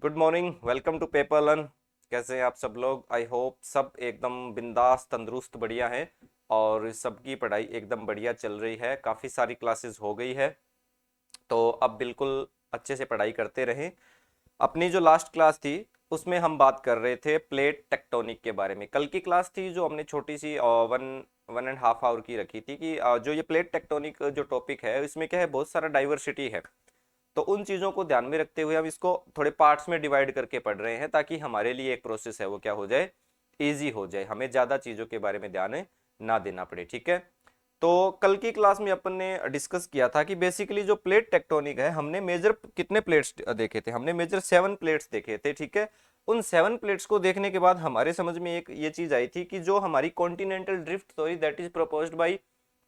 Good morning, welcome to paper learn. कैसे हैं आप सब लोग? आई होप सब एकदम बिंदास तंदुरुस्त बढ़िया हैं और सबकी पढ़ाई एकदम बढ़िया चल रही है। काफ़ी सारी क्लासेस हो गई है तो अब बिल्कुल अच्छे से पढ़ाई करते रहें। अपनी जो लास्ट क्लास थी उसमें हम बात कर रहे थे प्लेट टेक्टोनिक के बारे में। कल की क्लास थी जो हमने छोटी सी one one and half hour की रखी थी कि जो ये प्लेट टेक्टोनिक जो टॉपिक है इसमें क्या है, बहुत सारा डाइवर्सिटी है। तो उन चीज़ों को ध्यान में रखते हुए हम इसको थोड़े पार्ट्स में डिवाइड करके पढ़ रहे हैं ताकि हमारे लिए एक प्रोसेस है वो क्या हो जाए, ईजी हो जाए, हमें ज़्यादा चीज़ों के बारे में ध्यान ना देना पड़े। ठीक है, तो कल की क्लास में अपन ने डिस्कस किया था कि बेसिकली जो प्लेट टेक्टोनिक है, हमने मेजर कितने प्लेट्स देखे थे? हमने मेजर 7 प्लेट्स देखे थे। ठीक है, उन 7 प्लेट्स को देखने के बाद हमारे समझ में एक ये चीज आई थी कि जो हमारी continental drift theory that is proposed by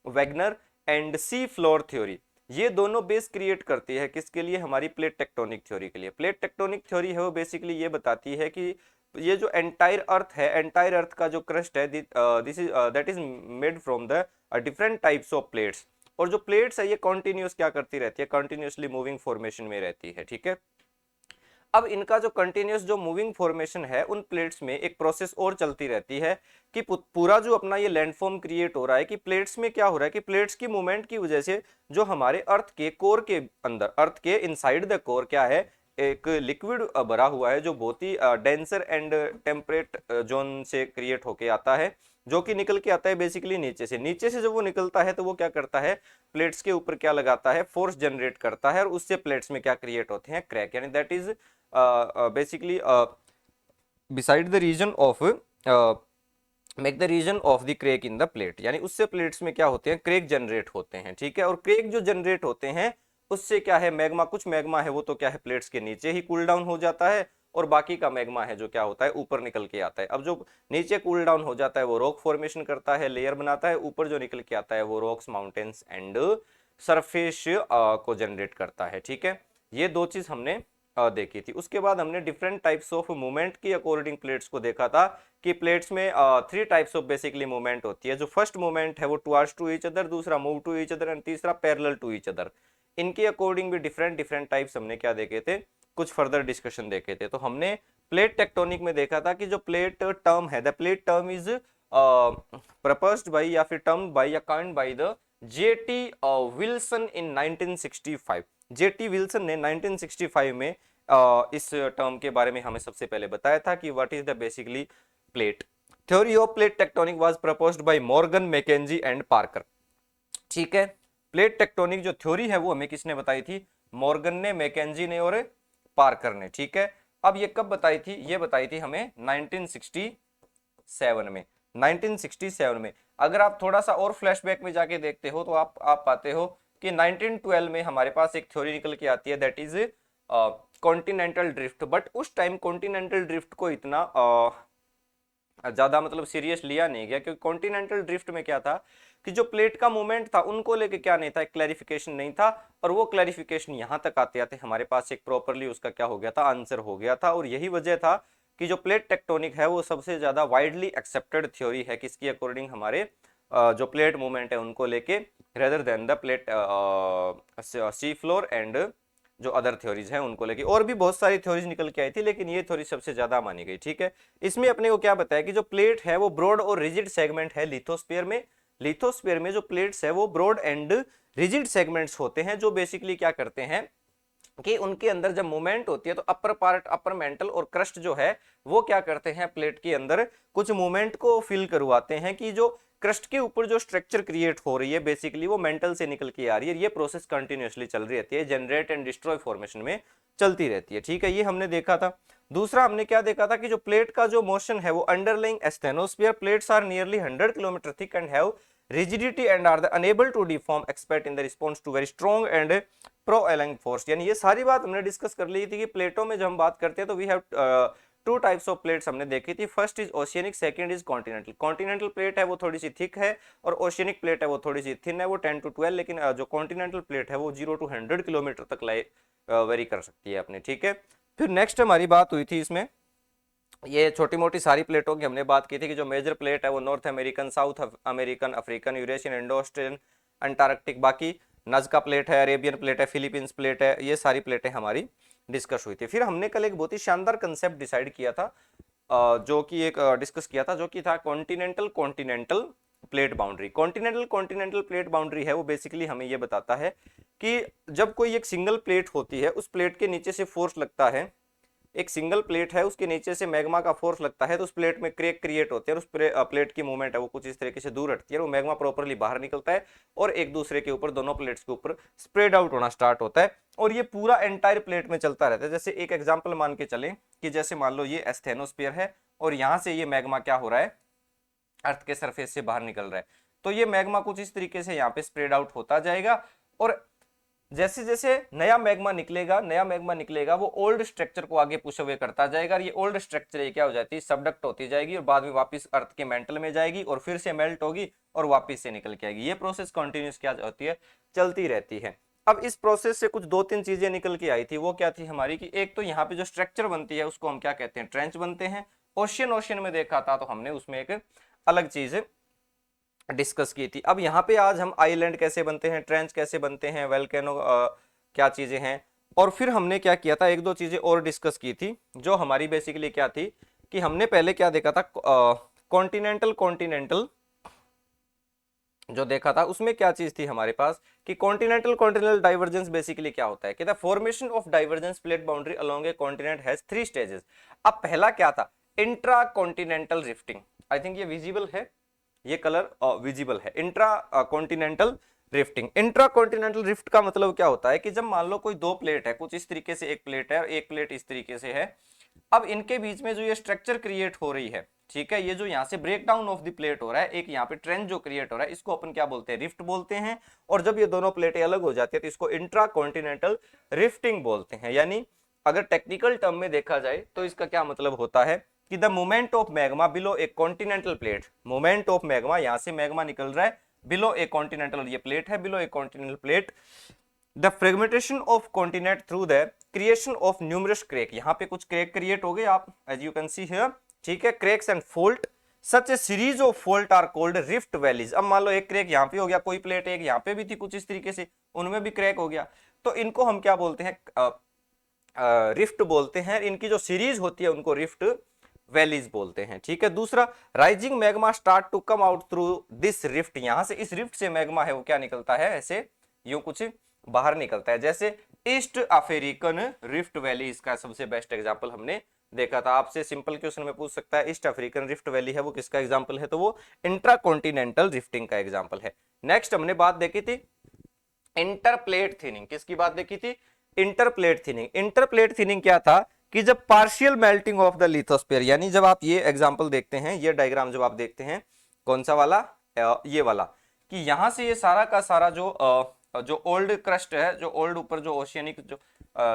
Wagner and sea floor theory, ये दोनों बेस क्रिएट करती है किसके लिए? हमारी प्लेट टेक्टोनिक थ्योरी के लिए। प्लेट टेक्टोनिक थ्योरी है वो बेसिकली ये बताती है कि ये जो एंटायर अर्थ है, एंटायर अर्थ का जो क्रस्ट है, this is that is made from the different types of plates. और जो प्लेट्स है ये कॉन्टिन्यूस क्या करती रहती है? कंटिन्यूसली मूविंग फॉर्मेशन में रहती है। ठीक है, अब इनका जो कंटिन्यूस जो मूविंग फॉर्मेशन है उन प्लेट्स में एक प्रोसेस और चलती रहती है कि पूरा जो अपना ये लैंडफॉर्म क्रिएट हो रहा है कि प्लेट्स में क्या हो रहा है कि प्लेट्स की मूवमेंट की वजह से जो हमारे अर्थ के कोर के अंदर, अर्थ के इनसाइड द कोर क्या है, एक लिक्विड भरा हुआ है जो बहुत ही डेंसर एंड टेम्परेट जोन से क्रिएट होके आता है, जो कि निकल के आता है बेसिकली नीचे से जब वो निकलता है तो वो क्या करता है, प्लेट्स के ऊपर क्या लगाता है, फोर्स जनरेट करता है और उससे प्लेट्स में क्या क्रिएट होते हैं, क्रैक, यानी that is basically beside the region of make the region of the crack in the plate, यानी उससे प्लेट्स में क्या होते हैं, क्रेक जनरेट होते हैं। ठीक है, और क्रेक जो जनरेट होते हैं उससे क्या है, मैग्मा, कुछ मैग्मा है वो तो क्या है, प्लेट्स के नीचे ही कूल डाउन हो जाता है और बाकी का मैग्मा है जो क्या होता है, ऊपर निकल के आता है। अब जो नीचे कूल डाउन हो जाता है वो रॉक फॉर्मेशन करता है, लेयर बनाता है, ऊपर जो निकल के आता है वो रॉक्स, माउंटेन्स एंड सरफेस को जनरेट करता है। ठीक है, ये दो चीज हमने देखी थी। उसके बाद हमने डिफरेंट टाइप्स ऑफ मूवमेंट की अकॉर्डिंग प्लेट्स को देखा था कि प्लेट्स में 3 टाइप्स ऑफ बेसिकली मूवमेंट होती है। जो फर्स्ट मूवमेंट है वो टुवर्ड्स टू ईच अदर, दूसरा move to each other and तीसरा पैरेलल टू ईच अदर। इनके अकॉर्डिंग भी डिफरेंट डिफरेंट टाइप्स हमने क्या देखे थे, कुछ फर्दर डिस्कशन देखे थे। तो हमने प्लेट टेक्टोनिक में देखा था कि जो प्लेट टर्म है, the plate term is proposed by या फिर टर्म बाय या kind by the jetty Wilson in 1965। Jetty Wilson ने 1965 में इस टर्म के बारे में हमें सबसे पहले बताया था कि what is the basically plate. Theory of plate tectonic was proposed by Morgan, McKenzie and Parker. ठीक है, प्लेट टेक्टोनिक जो थ्योरी है वो हमें किसने बताई थी? मॉर्गन ने, मैकेंजी ने और पार्कर ने। ठीक है, अब ये कब बताई थी? ये बताई थी हमें 1967 में। 1967 में अगर आप थोड़ा सा और फ्लैशबैक में जाके देखते हो तो आप पाते हो कि 1912 में हमारे पास एक थ्योरी निकल के आती है that is continental drift. But उस टाइम कॉन्टिनेंटल ड्रिफ्ट को इतना ज्यादा मतलब सीरियस लिया नहीं गया, क्योंकि कॉन्टिनेंटल ड्रिफ्ट में क्या था कि जो प्लेट का मूवमेंट था उनको लेके क्या नहीं था, क्लैरिफिकेशन नहीं था। और वो क्लैरिफिकेशन यहाँ तक आते आते हमारे पास एक प्रॉपरली उसका क्या हो गया था, आंसर हो गया था। और यही वजह था कि जो प्लेट टेक्टोनिक है वो सबसे ज्यादा वाइडली एक्सेप्टेड थ्योरी है किसकी अकॉर्डिंग, हमारे जो प्लेट मूवमेंट है उनको लेके, rather than the plate sea floor and जो अदर थ्योरीज हैं उनको लेके। और भी बहुत सारी थ्योरीज निकल के आई थी लेकिन ये थ्योरी सबसे ज्यादा मानी गई। ठीक है, इसमें अपने को क्या बताया कि जो प्लेट है वो ब्रॉड और रिजिड सेगमेंट है लिथोस्फीयर में। लिथोस्फीयर में जो प्लेट्स है वो ब्रॉड एंड रिजिड सेगमेंट्स होते हैं, जो बेसिकली क्या करते हैं कि उनके अंदर जब मूवमेंट होती है तो अपर पार्ट, अपर मेंटल और क्रस्ट जो है वो क्या करते हैं, प्लेट के अंदर कुछ मूवमेंट को फील करवाते हैं कि जो क्रस्ट के ऊपर जो स्ट्रक्चर क्रिएट हो रही है बेसिकली वो मेंटल से निकल के आ रही है। ये प्रोसेस कंटिन्यूसली चल रही रहती है, जनरेट एंड डिस्ट्रॉय फॉर्मेशन में चलती रहती है। ठीक है, ये हमने देखा था। दूसरा हमने क्या देखा था कि जो प्लेट का जो मोशन है वो underlying asthenosphere, plates are nearly 100 kilometer thick and have rigidity and are the unable to deform except in the response to very strong and pro-allying force। यानी ये सारी बात हमने डिस्कस कर ली थी कि प्लेटों में जब हम बात करते हैं तो we have 2 types of plates हमने देखी थी। First is oceanic, second is continental. Continental plate है वो थोड़ी सी थिक है और ओशियनिक प्लेट है वो थोड़ी सी थिन है, वो 10 to 12। लेकिन जो कॉन्टिनेंटल प्लेट है वो 0 to 100 किलोमीटर तक वेरी कर सकती है अपने। ठीक है, फिर नेक्स्ट हमारी बात हुई थी इसमें, ये छोटी मोटी सारी प्लेटों की हमने बात की थी कि जो मेजर प्लेट है वो north American, south American, African, Eurasian, Indo Australian, Antarctic. बाकी नज़का प्लेट है, अरेबियन प्लेट है, फिलीपींस प्लेट है, ये सारी प्लेटें हमारी डिस्कस हुई थी। फिर हमने कल एक बहुत ही शानदार कंसेप्ट डिसाइड किया था, जो कि एक डिस्कस किया था, जो कि था continental continental plate boundary. Continental continental plate boundary है वो बेसिकली हमें ये बताता है कि जब कोई एक सिंगल प्लेट होती है, उस प्लेट के नीचे से फोर्स लगता है, एक सिंगल प्लेट है उसके नीचे से मैग्मा का फोर्स लगता है, तो उस प्लेट में क्रैक क्रिएट होते हैं, और उस प्लेट की मूवमेंट है वो कुछ इस तरीके से दूर हटती है, वो मैग्मा प्रॉपरली बाहर निकलता है और एक दूसरे के ऊपर, दोनों प्लेट्स के ऊपर स्प्रेड आउट होना स्टार्ट होता है, और ये पूरा एंटायर प्लेट में चलता रहता है। जैसे एक एग्जाम्पल मान के चले कि जैसे मान लो ये एस्थेनोस्फीयर है और यहाँ से ये मैग्मा क्या हो रहा है, अर्थ के सरफेस से बाहर निकल रहा है, तो ये मैग्मा कुछ इस तरीके से यहाँ पे स्प्रेड आउट होता जाएगा, और जैसे जैसे नया मैग्मा निकलेगा वो ओल्ड स्ट्रक्चर को आगे पुश अवे करता जाएगा, और ये ओल्ड स्ट्रक्चर ये क्या हो जाती है, सबडक्ट होती जाएगी, और बाद में वापस अर्थ के मेंटल में जाएगी और फिर से मेल्ट होगी और वापस से निकल के आएगी। ये प्रोसेस कंटिन्यूस क्या होती है, चलती रहती है। अब इस प्रोसेस से कुछ दो तीन चीजें निकल के आई थी, वो क्या थी हमारी, कि एक तो यहाँ पे जो स्ट्रक्चर बनती है उसको हम क्या कहते हैं, ट्रेंच बनते हैं। ओशियन में देखा था तो हमने उसमें एक अलग चीज डिस्कस की थी। अब यहाँ पे आज हम आइलैंड कैसे बनते हैं, ट्रेंच कैसे बनते हैं, वेल्केनो क्या चीजें हैं, और फिर हमने क्या किया था, एक दो चीजें और डिस्कस की थी, जो हमारी बेसिकली क्या थी कि हमने पहले क्या देखा था, कॉन्टिनेंटल कॉन्टिनेंटल जो देखा था उसमें क्या चीज थी हमारे पास, कि कॉन्टिनेंटल कॉन्टिनेंटल डाइवर्जेंस बेसिकली क्या होता है, कि the formation of divergence plate boundary along A continent has 3 stages. अब पहला क्या था, intra continental rifting, I think ये विजिबल है, ये कलर विजिबल है, intra continental rifting. Intra continental rift का मतलब क्या होता है कि जब मान लो कोई दो प्लेट है, कुछ इस तरीके से एक प्लेट है और एक प्लेट इस तरीके से है, अब इनके बीच में जो ये स्ट्रक्चर क्रिएट हो रही है, ठीक है, ये जो यहाँ से break down of the plate हो रहा है, एक यहाँ पे ट्रेंच जो क्रिएट हो रहा है, इसको अपन क्या बोलते हैं, रिफ्ट बोलते हैं। और जब ये दोनों प्लेटें अलग हो जाती है तो इसको इंट्रा कॉन्टिनेंटल रिफ्टिंग बोलते हैं। यानी अगर टेक्निकल टर्म में देखा जाए तो इसका क्या मतलब होता है कि the movement of magma below a continental plate, movement of magma, यहां से मैग्मा निकल रहा है बिलो ए कॉन्टिनेंटल, ये प्लेट है below a continental plate, the fragmentation of continent through the creation of numerous crack, यहाँ पे कुछ क्रैक क्रिएट हो गए, आप as you can see here, ठीक है, cracks and fault, such a series of fault are called rift valleys. अब मान लो एक क्रैक यहाँ पे हो गया, कोई प्लेट एक यहाँ पे भी थी कुछ इस तरीके से, उनमें भी क्रैक हो गया, तो इनको हम क्या बोलते हैं, रिफ्ट बोलते हैं। इनकी जो सीरीज होती है उनको रिफ्ट वैलीज बोलते हैं, ठीक है। दूसरा, rising magma start to come out through this rift, यहां से इस रिफ्ट से मैग्मा है वो क्या निकलता है, ऐसे यूं कुछ बाहर निकलता है, जैसे ईस्ट अफ्रीकन रिफ्ट वैली इसका सबसे बेस्ट एग्जांपल हमने देखा था। आपसे सिंपल क्वेश्चन में पूछ सकता है ईस्ट अफ्रीकन रिफ्ट वैली है वो किसका एग्जांपल है, तो वो इंट्रा कॉन्टिनेंटल रिफ्टिंग का एग्जांपल है। नेक्स्ट हमने बात देखी थी इंटरप्लेट थिनिंग, किसकी बात देखी थी, इंटरप्लेट थिनिंग। इंटरप्लेट थिनिंग क्या था कि जब partial melting of the lithosphere, यानी जब आप ये एग्जांपल देखते हैं, ये डायग्राम जब आप देखते हैं, कौन सा वाला, ये वाला, कि यहां से ये सारा का सारा जो ओल्ड क्रस्ट है, जो ओल्ड ऊपर जो ओशियनिक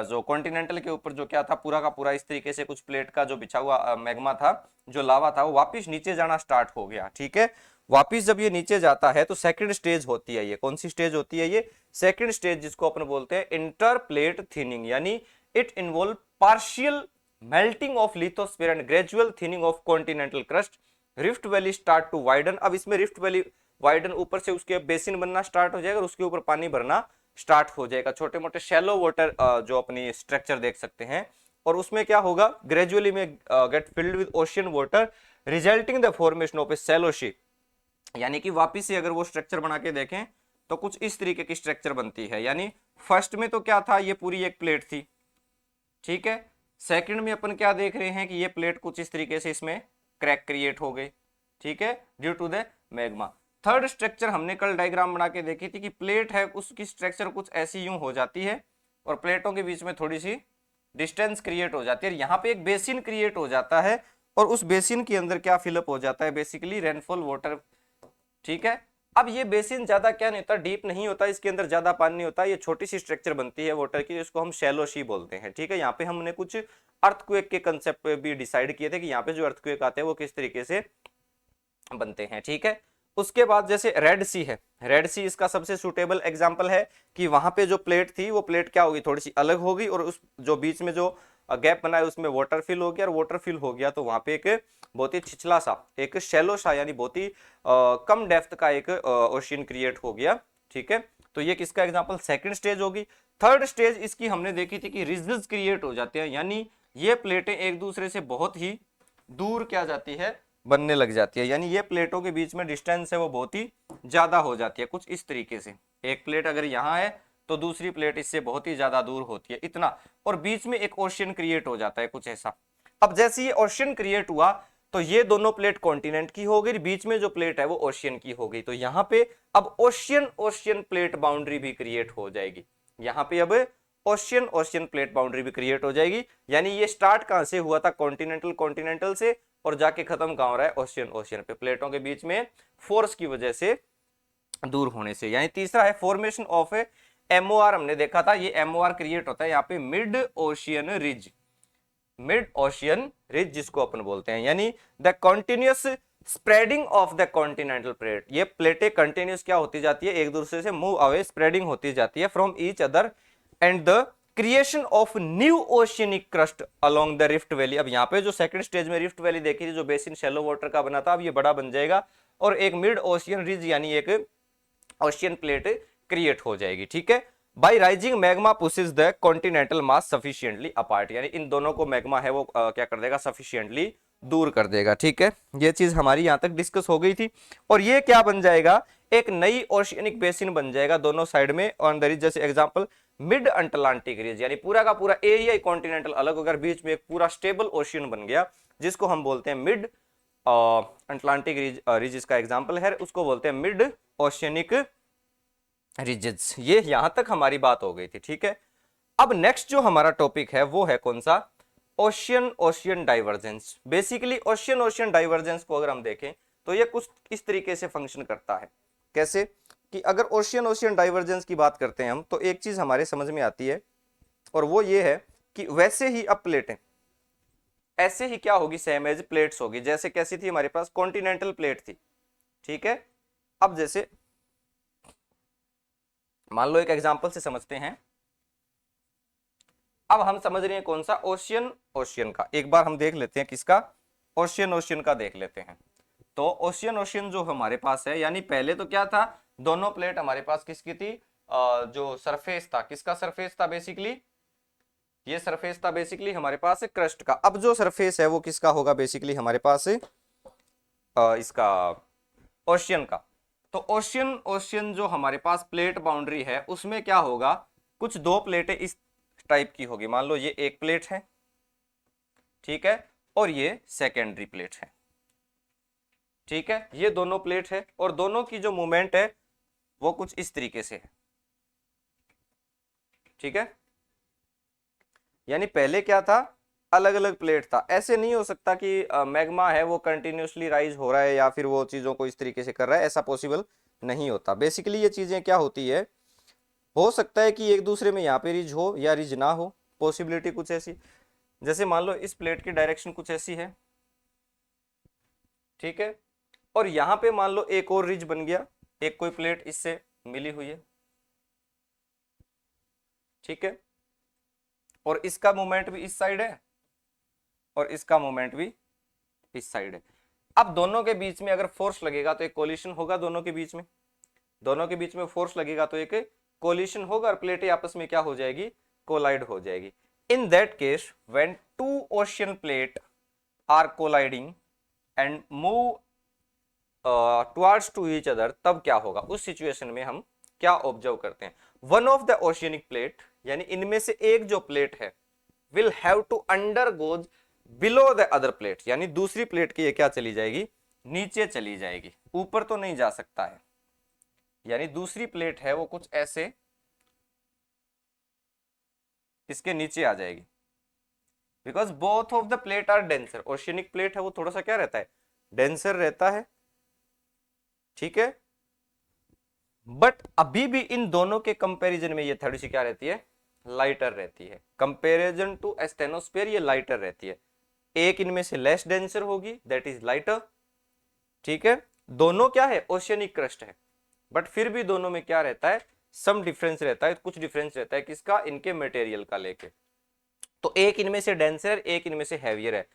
जो कॉन्टिनेंटल के ऊपर जो क्या था, पूरा का पूरा इस तरीके से कुछ प्लेट का जो बिछा हुआ मैग्मा था, जो लावा था, वो वापिस नीचे जाना स्टार्ट हो गया, ठीक है। वापिस जब ये नीचे जाता है तो सेकंड स्टेज होती है, ये कौन सी स्टेज होती है, ये सेकंड स्टेज, जिसको अपन बोलते हैं इंटरप्लेट थिनिंग, यानी it involve partial melting of lithosphere and gradual thinning of continental crust, rift valley start to widen. अब इसमें रिफ्ट वैली वाइडन, ऊपर से उसके बेसिन बनना स्टार्ट हो जाएगा और उसके ऊपर पानी भरना स्टार्ट हो जाएगा, छोटे मोटे शैलो वाटर जो अपनी स्ट्रक्चर देख सकते हैं, और उसमें क्या होगा, ग्रेजुअली में get filled with ocean water resulting the formation of a shallow sea, यानी कि वापिस से अगर वो स्ट्रक्चर बना के देखें तो कुछ इस तरीके की स्ट्रक्चर बनती है। यानी फर्स्ट में तो क्या था, ये पूरी एक प्लेट थी, ठीक है। सेकंड में अपन क्या देख रहे हैं कि ये प्लेट कुछ इस तरीके से इसमें क्रैक क्रिएट हो गई, ठीक है, due to the magma. Third structure हमने कल डायग्राम बना के देखी थी कि प्लेट है, उसकी स्ट्रक्चर कुछ ऐसी यूं हो जाती है और प्लेटों के बीच में थोड़ी सी डिस्टेंस क्रिएट हो जाती है, यहाँ पे एक बेसिन क्रिएट हो जाता है और उस बेसिन के अंदर क्या फिलअप हो जाता है, बेसिकली रेनफॉल वाटर, ठीक है। अब ये बेसिन ज्यादा क्या नहीं होता, डीप नहीं होता, इसके अंदर ज्यादा पानी नहीं होता, ये छोटी सी स्ट्रक्चर बनती है वाटर की, जिसको हम शैलो सी बोलते हैं, ठीक है। यहाँ पे हमने कुछ अर्थक्वेक के कंसेप्ट भी डिसाइड किए थे कि यहाँ पे जो अर्थक्वेक आते हैं वो किस तरीके से बनते हैं, ठीक है। उसके बाद जैसे रेड सी है, रेड सी इसका सबसे सुटेबल एग्जांपल है कि वहां पे जो प्लेट थी वो प्लेट क्या होगी, थोड़ी सी अलग होगी, और उस जो बीच में जो गैप बना है उसमें वाटर फिल हो गया, और वाटर फिल हो गया तो वहां पे एक बहुत ही छिछला सा, एक शैलो सा, यानी बहुत ही कम डेप्थ का एक ओशियन क्रिएट हो गया, ठीक है। तो ये किसका एग्जांपल, सेकंड स्टेज होगी। थर्ड स्टेज इसकी हमने देखी थी कि रिजेस क्रिएट हो जाते हैं, यानी ये प्लेटें एक दूसरे से बहुत ही दूर क्या जाती है, बनने लग जाती है, यानी ये प्लेटों के बीच में डिस्टेंस है वो बहुत ही ज्यादा हो जाती है, कुछ इस तरीके से। एक प्लेट अगर यहाँ है तो दूसरी प्लेट इससे बहुत ही ज्यादा दूर होती है, इतना, और बीच में एक ओशियन क्रिएट हो जाता है कुछ ऐसा। अब जैसे ये ओशियन क्रिएट हुआ तो ये दोनों प्लेट कॉन्टिनेंट की हो गई, बीच में जो प्लेट है वो ओशियन की हो गई, तो यहाँ पे अब ओशियन ओशियन प्लेट बाउंड्री भी क्रिएट हो जाएगी। यहाँ पे अब ओशियन ओशियन प्लेट बाउंड्री भी क्रिएट हो जाएगी, यानी ये स्टार्ट कहां से हुआ था, कॉन्टिनेंटल कॉन्टिनेंटल से, और जाके खत्म कहां हो रहा है, ओशियन ओशियन पे, प्लेटों के बीच में फोर्स की वजह से दूर होने से। यानी तीसरा है फॉर्मेशन ऑफ ए एमओआर, हमने देखा था ये एमओआर क्रिएट होता है यहाँ पे mid ocean ridge, mid ocean ridge जिसको अपन बोलते हैं, यानी the continuous spreading of the continental plate, ये प्लेटें कंटिन्यूअस क्या होती जाती है, एक दूसरे से मूव अवे, स्प्रेडिंग होती जाती है from each other, and the creation of new oceanic crust along the rift valley. अब यहाँ पे जो सेकंड स्टेज में रिफ्ट वैली देखी थी, जो बेसिन शैलो वाटर का बना था, अब ये बड़ा बन जाएगा और एक मिड ओशियन रिज यानी एक ओशियन प्लेट क्रिएट हो जाएगी, ठीक है। By rising magma pushes the continental mass sufficiently apart, यानी इन दोनों को मैग्मा है वो क्या कर देगा, सफिशिएंटली दूर कर देगा, ठीक है। ये चीज हमारी यहां तक डिस्कस हो गई थी, और ये क्या बन जाएगा, एक नई ओशियनिक बेसिन बन जाएगा दोनों साइड में ऑन द रिज, जैसे एग्जांपल मिड अटलांटिक रिज, यानी पूरा का पूरा एरिया कॉन्टिनेंटल अलग होकर बीच में एक पूरा स्टेबल ओशियन बन गया, जिसको हम बोलते हैं मिड अटलांटिक रिज, रिज इसका एग्जांपल है, उसको बोलते हैं मिड ओशियनिक रिजेस। ये यहां तक हमारी बात हो गई थी, ठीक है। अब नेक्स्ट जो हमारा टॉपिक है वो है कौन सा, ocean ocean divergence. Basically ocean ocean divergence को अगर हम देखें तो ये कुछ इस तरीके से फंक्शन करता है, कैसे कि अगर ओशियन ओशियन डाइवर्जेंस की बात करते हैं हम, तो एक चीज हमारे समझ में आती है, और वो ये है कि वैसे ही अब प्लेटें ऐसे ही क्या होगी, सेम एज प्लेट्स होगी, जैसे कैसी थी हमारे पास कॉन्टिनेंटल प्लेट थी, ठीक है। अब जैसे मान लो एक एग्जांपल से समझते हैं, अब हम समझ रहे हैं कौन सा, ओशियन ओशियन का। एक बार हम देख लेते हैं किसका, ओशियन ओशियन का देख लेते हैं। तो ओशियन ओशियन जो हमारे पास है, यानी पहले तो क्या था, दोनों प्लेट हमारे पास किसकी थी, जो सरफेस था, किसका सरफेस था, बेसिकली ये सरफेस था बेसिकली हमारे पास क्रस्ट का। अब जो सरफेस है वो किसका होगा, बेसिकली हमारे पास इसका ओशियन का। तो ओशियन ओशियन जो हमारे पास प्लेट बाउंड्री है उसमें क्या होगा, कुछ दो प्लेटें इस टाइप की होगी, मान लो ये एक प्लेट है, ठीक है, और ये सेकेंडरी प्लेट है, ठीक है, ये दोनों प्लेट है, और दोनों की जो मूवमेंट है वो कुछ इस तरीके से है, ठीक है। यानी पहले क्या था, अलग अलग प्लेट था, ऐसे नहीं हो सकता कि मैग्मा है वो कंटिन्यूसली राइज हो रहा है या फिर वो चीजों को इस तरीके से कर रहा है, ऐसा पॉसिबल नहीं होता। बेसिकली ये चीजें क्या होती है, हो सकता है कि एक दूसरे में यहाँ पे रिज हो या रिज ना हो, पॉसिबिलिटी कुछ ऐसी, जैसे मान लो इस प्लेट की डायरेक्शन कुछ ऐसी है, ठीक है, और यहाँ पे मान लो एक और रिज बन गया, एक कोई प्लेट इससे मिली हुई है, ठीक है, और इसका मोमेंट भी इस साइड है और इसका मोमेंट भी इस साइड है। अब दोनों के बीच में अगर फोर्स लगेगा तो एक कोलिशन होगा, दोनों के बीच में, दोनों के बीच में फोर्स लगेगा तो एक कोलिशन होगा और प्लेटें आपस में क्या हो जाएगी, कोलाइड हो जाएगी। In that case when two ocean plate are colliding and move towards to each other, तब क्या होगा, उस सिचुएशन में हम क्या ऑब्जर्व करते हैं, one of the oceanic plate, यानी इनमें से एक जो प्लेट है, will have to undergoes below the other plate, यानी दूसरी प्लेट की ये क्या चली जाएगी, नीचे चली जाएगी, ऊपर तो नहीं जा सकता है, यानी दूसरी प्लेट है वो कुछ ऐसे इसके नीचे आ जाएगी, because both of the plate are denser. Oceanic plate है वो थोड़ा सा क्या रहता है, डेंसर रहता है, ठीक है, बट अभी भी इन दोनों के कंपैरिजन में ये थोड़ी सी क्या रहती है, लाइटर रहती है, कंपैरिजन टू एस्टेनोस्फीयर ये लाइटर रहती है, एक इनमें से लेस डेंसर होगी, दैट इज लाइटर, ठीक है। दोनों क्या है, ओशियनिक क्रस्ट है, बट फिर भी दोनों में क्या रहता है, सम डिफरेंस रहता है, कुछ डिफरेंस रहता है, किसका, इनके मटेरियल का लेके। तो एक इनमें से डेंसर, एक इनमें से हैवियर है,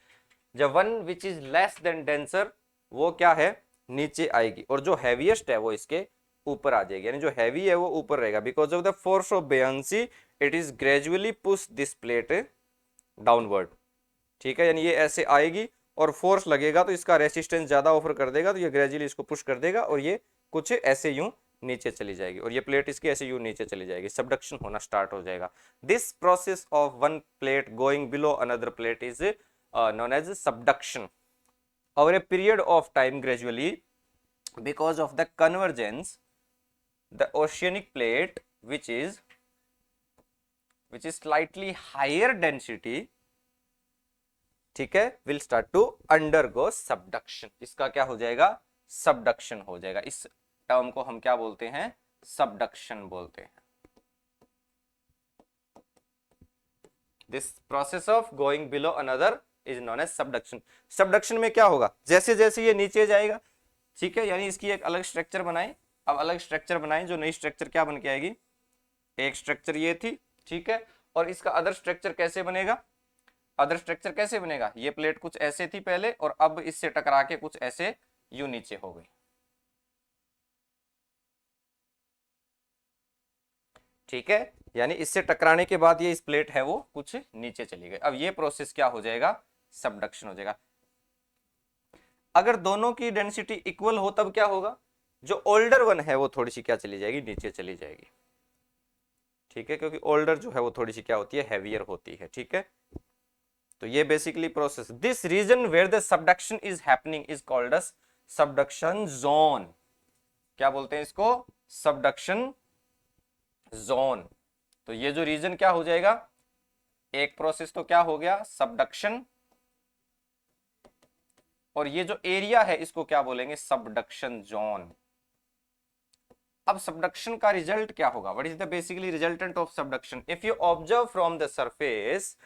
जब one which is less than denser वो क्या है, नीचे आएगी, और जो हैवीएस्ट है वो इसके ऊपर आ जाएगी, यानी जो हैवी है वो ऊपर रहेगा। Because of the force of buoyancy it is gradually push this plate downward. ठीक है, यानी ये ऐसे आएगी और फोर्स लगेगा तो इसका रेसिस्टेंस ज्यादा ऑफर कर देगा, तो ये ग्रेजुअली इसको पुश कर देगा और ये कुछ ऐसे यूं नीचे चली जाएगी और ये प्लेट इसकी ऐसे यूं नीचे चली जाएगी, सबडक्शन होना स्टार्ट हो जाएगा। This process of one plate going below another plate is known as subduction over a period of time gradually because of the convergence the oceanic plate which is slightly higher density, ठीक है, will start to undergo subduction। इसका क्या हो जाएगा, subduction हो जाएगा। इस term को हम क्या बोलते हैं, सबडक्शन बोलते हैं। This process of going below another is known as subduction. Subduction में क्या होगा, जैसे जैसे ये नीचे जाएगा, ठीक है, यानी इसकी एक अलग स्ट्रक्चर बनाए। अब अलग स्ट्रक्चर बनाए, जो नई स्ट्रक्चर क्या बन के आएगी, एक स्ट्रक्चर ये थी, ठीक है, और इसका अदर स्ट्रक्चर कैसे बनेगा, अदर स्ट्रक्चर कैसे बनेगा, ये प्लेट कुछ ऐसे थी पहले और अब इससे टकरा के कुछ ऐसे यूं नीचे हो गई। ठीक है, यानी इससे टकराने के बाद ये इस प्लेट है वो कुछ नीचे चली गई। अब ये प्रोसेस क्या हो जाएगा, सबडक्शन हो जाएगा। अगर दोनों की डेंसिटी इक्वल हो तब क्या होगा, जो ओल्डर वन है वो थोड़ी सी क्या चली जाएगी, नीचे चली जाएगी। ठीक है, क्योंकि ओल्डर जो है वो थोड़ी सी क्या होती है, हैवियर होती है। ठीक है, तो ये basically process, this region where the subduction is happening is called as subduction zone. क्या बोलते हैं इसको, सबडक्शन जोन। तो ये जो रीजन क्या हो जाएगा, एक प्रोसेस तो क्या हो गया, सबडक्शन, और ये जो एरिया है इसको क्या बोलेंगे, सबडक्शन जोन। अब सबडक्शन का रिजल्ट क्या होगा, what is the basically resultant of subduction. If you observe from the surface,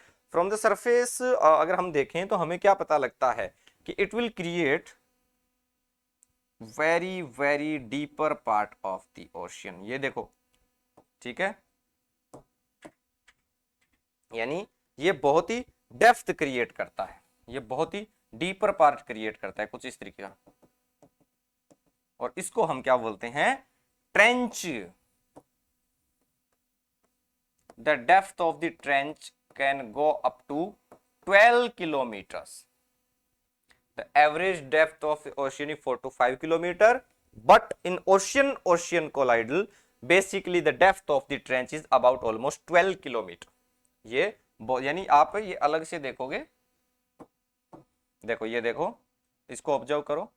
अगर हम देखें तो हमें क्या पता लगता है कि it will create very very deeper part of the ocean. ये देखो, ठीक है, यानी ये बहुत ही डेप्थ क्रिएट करता है, ये बहुत ही डीपर पार्ट क्रिएट करता है, कुछ इस तरीके का। और इसको हम क्या बोलते हैं, trench. The depth of the trench can go up to 12 kilometers. The average depth of the ocean is 4 to 5 kilometer, but in ocean colloidal, basically the depth of the trench is about almost 12 kilometer. ये यानी आप ये अलग से देखोगे, देखो ये देखो, इसको ऑब्जर्व करो,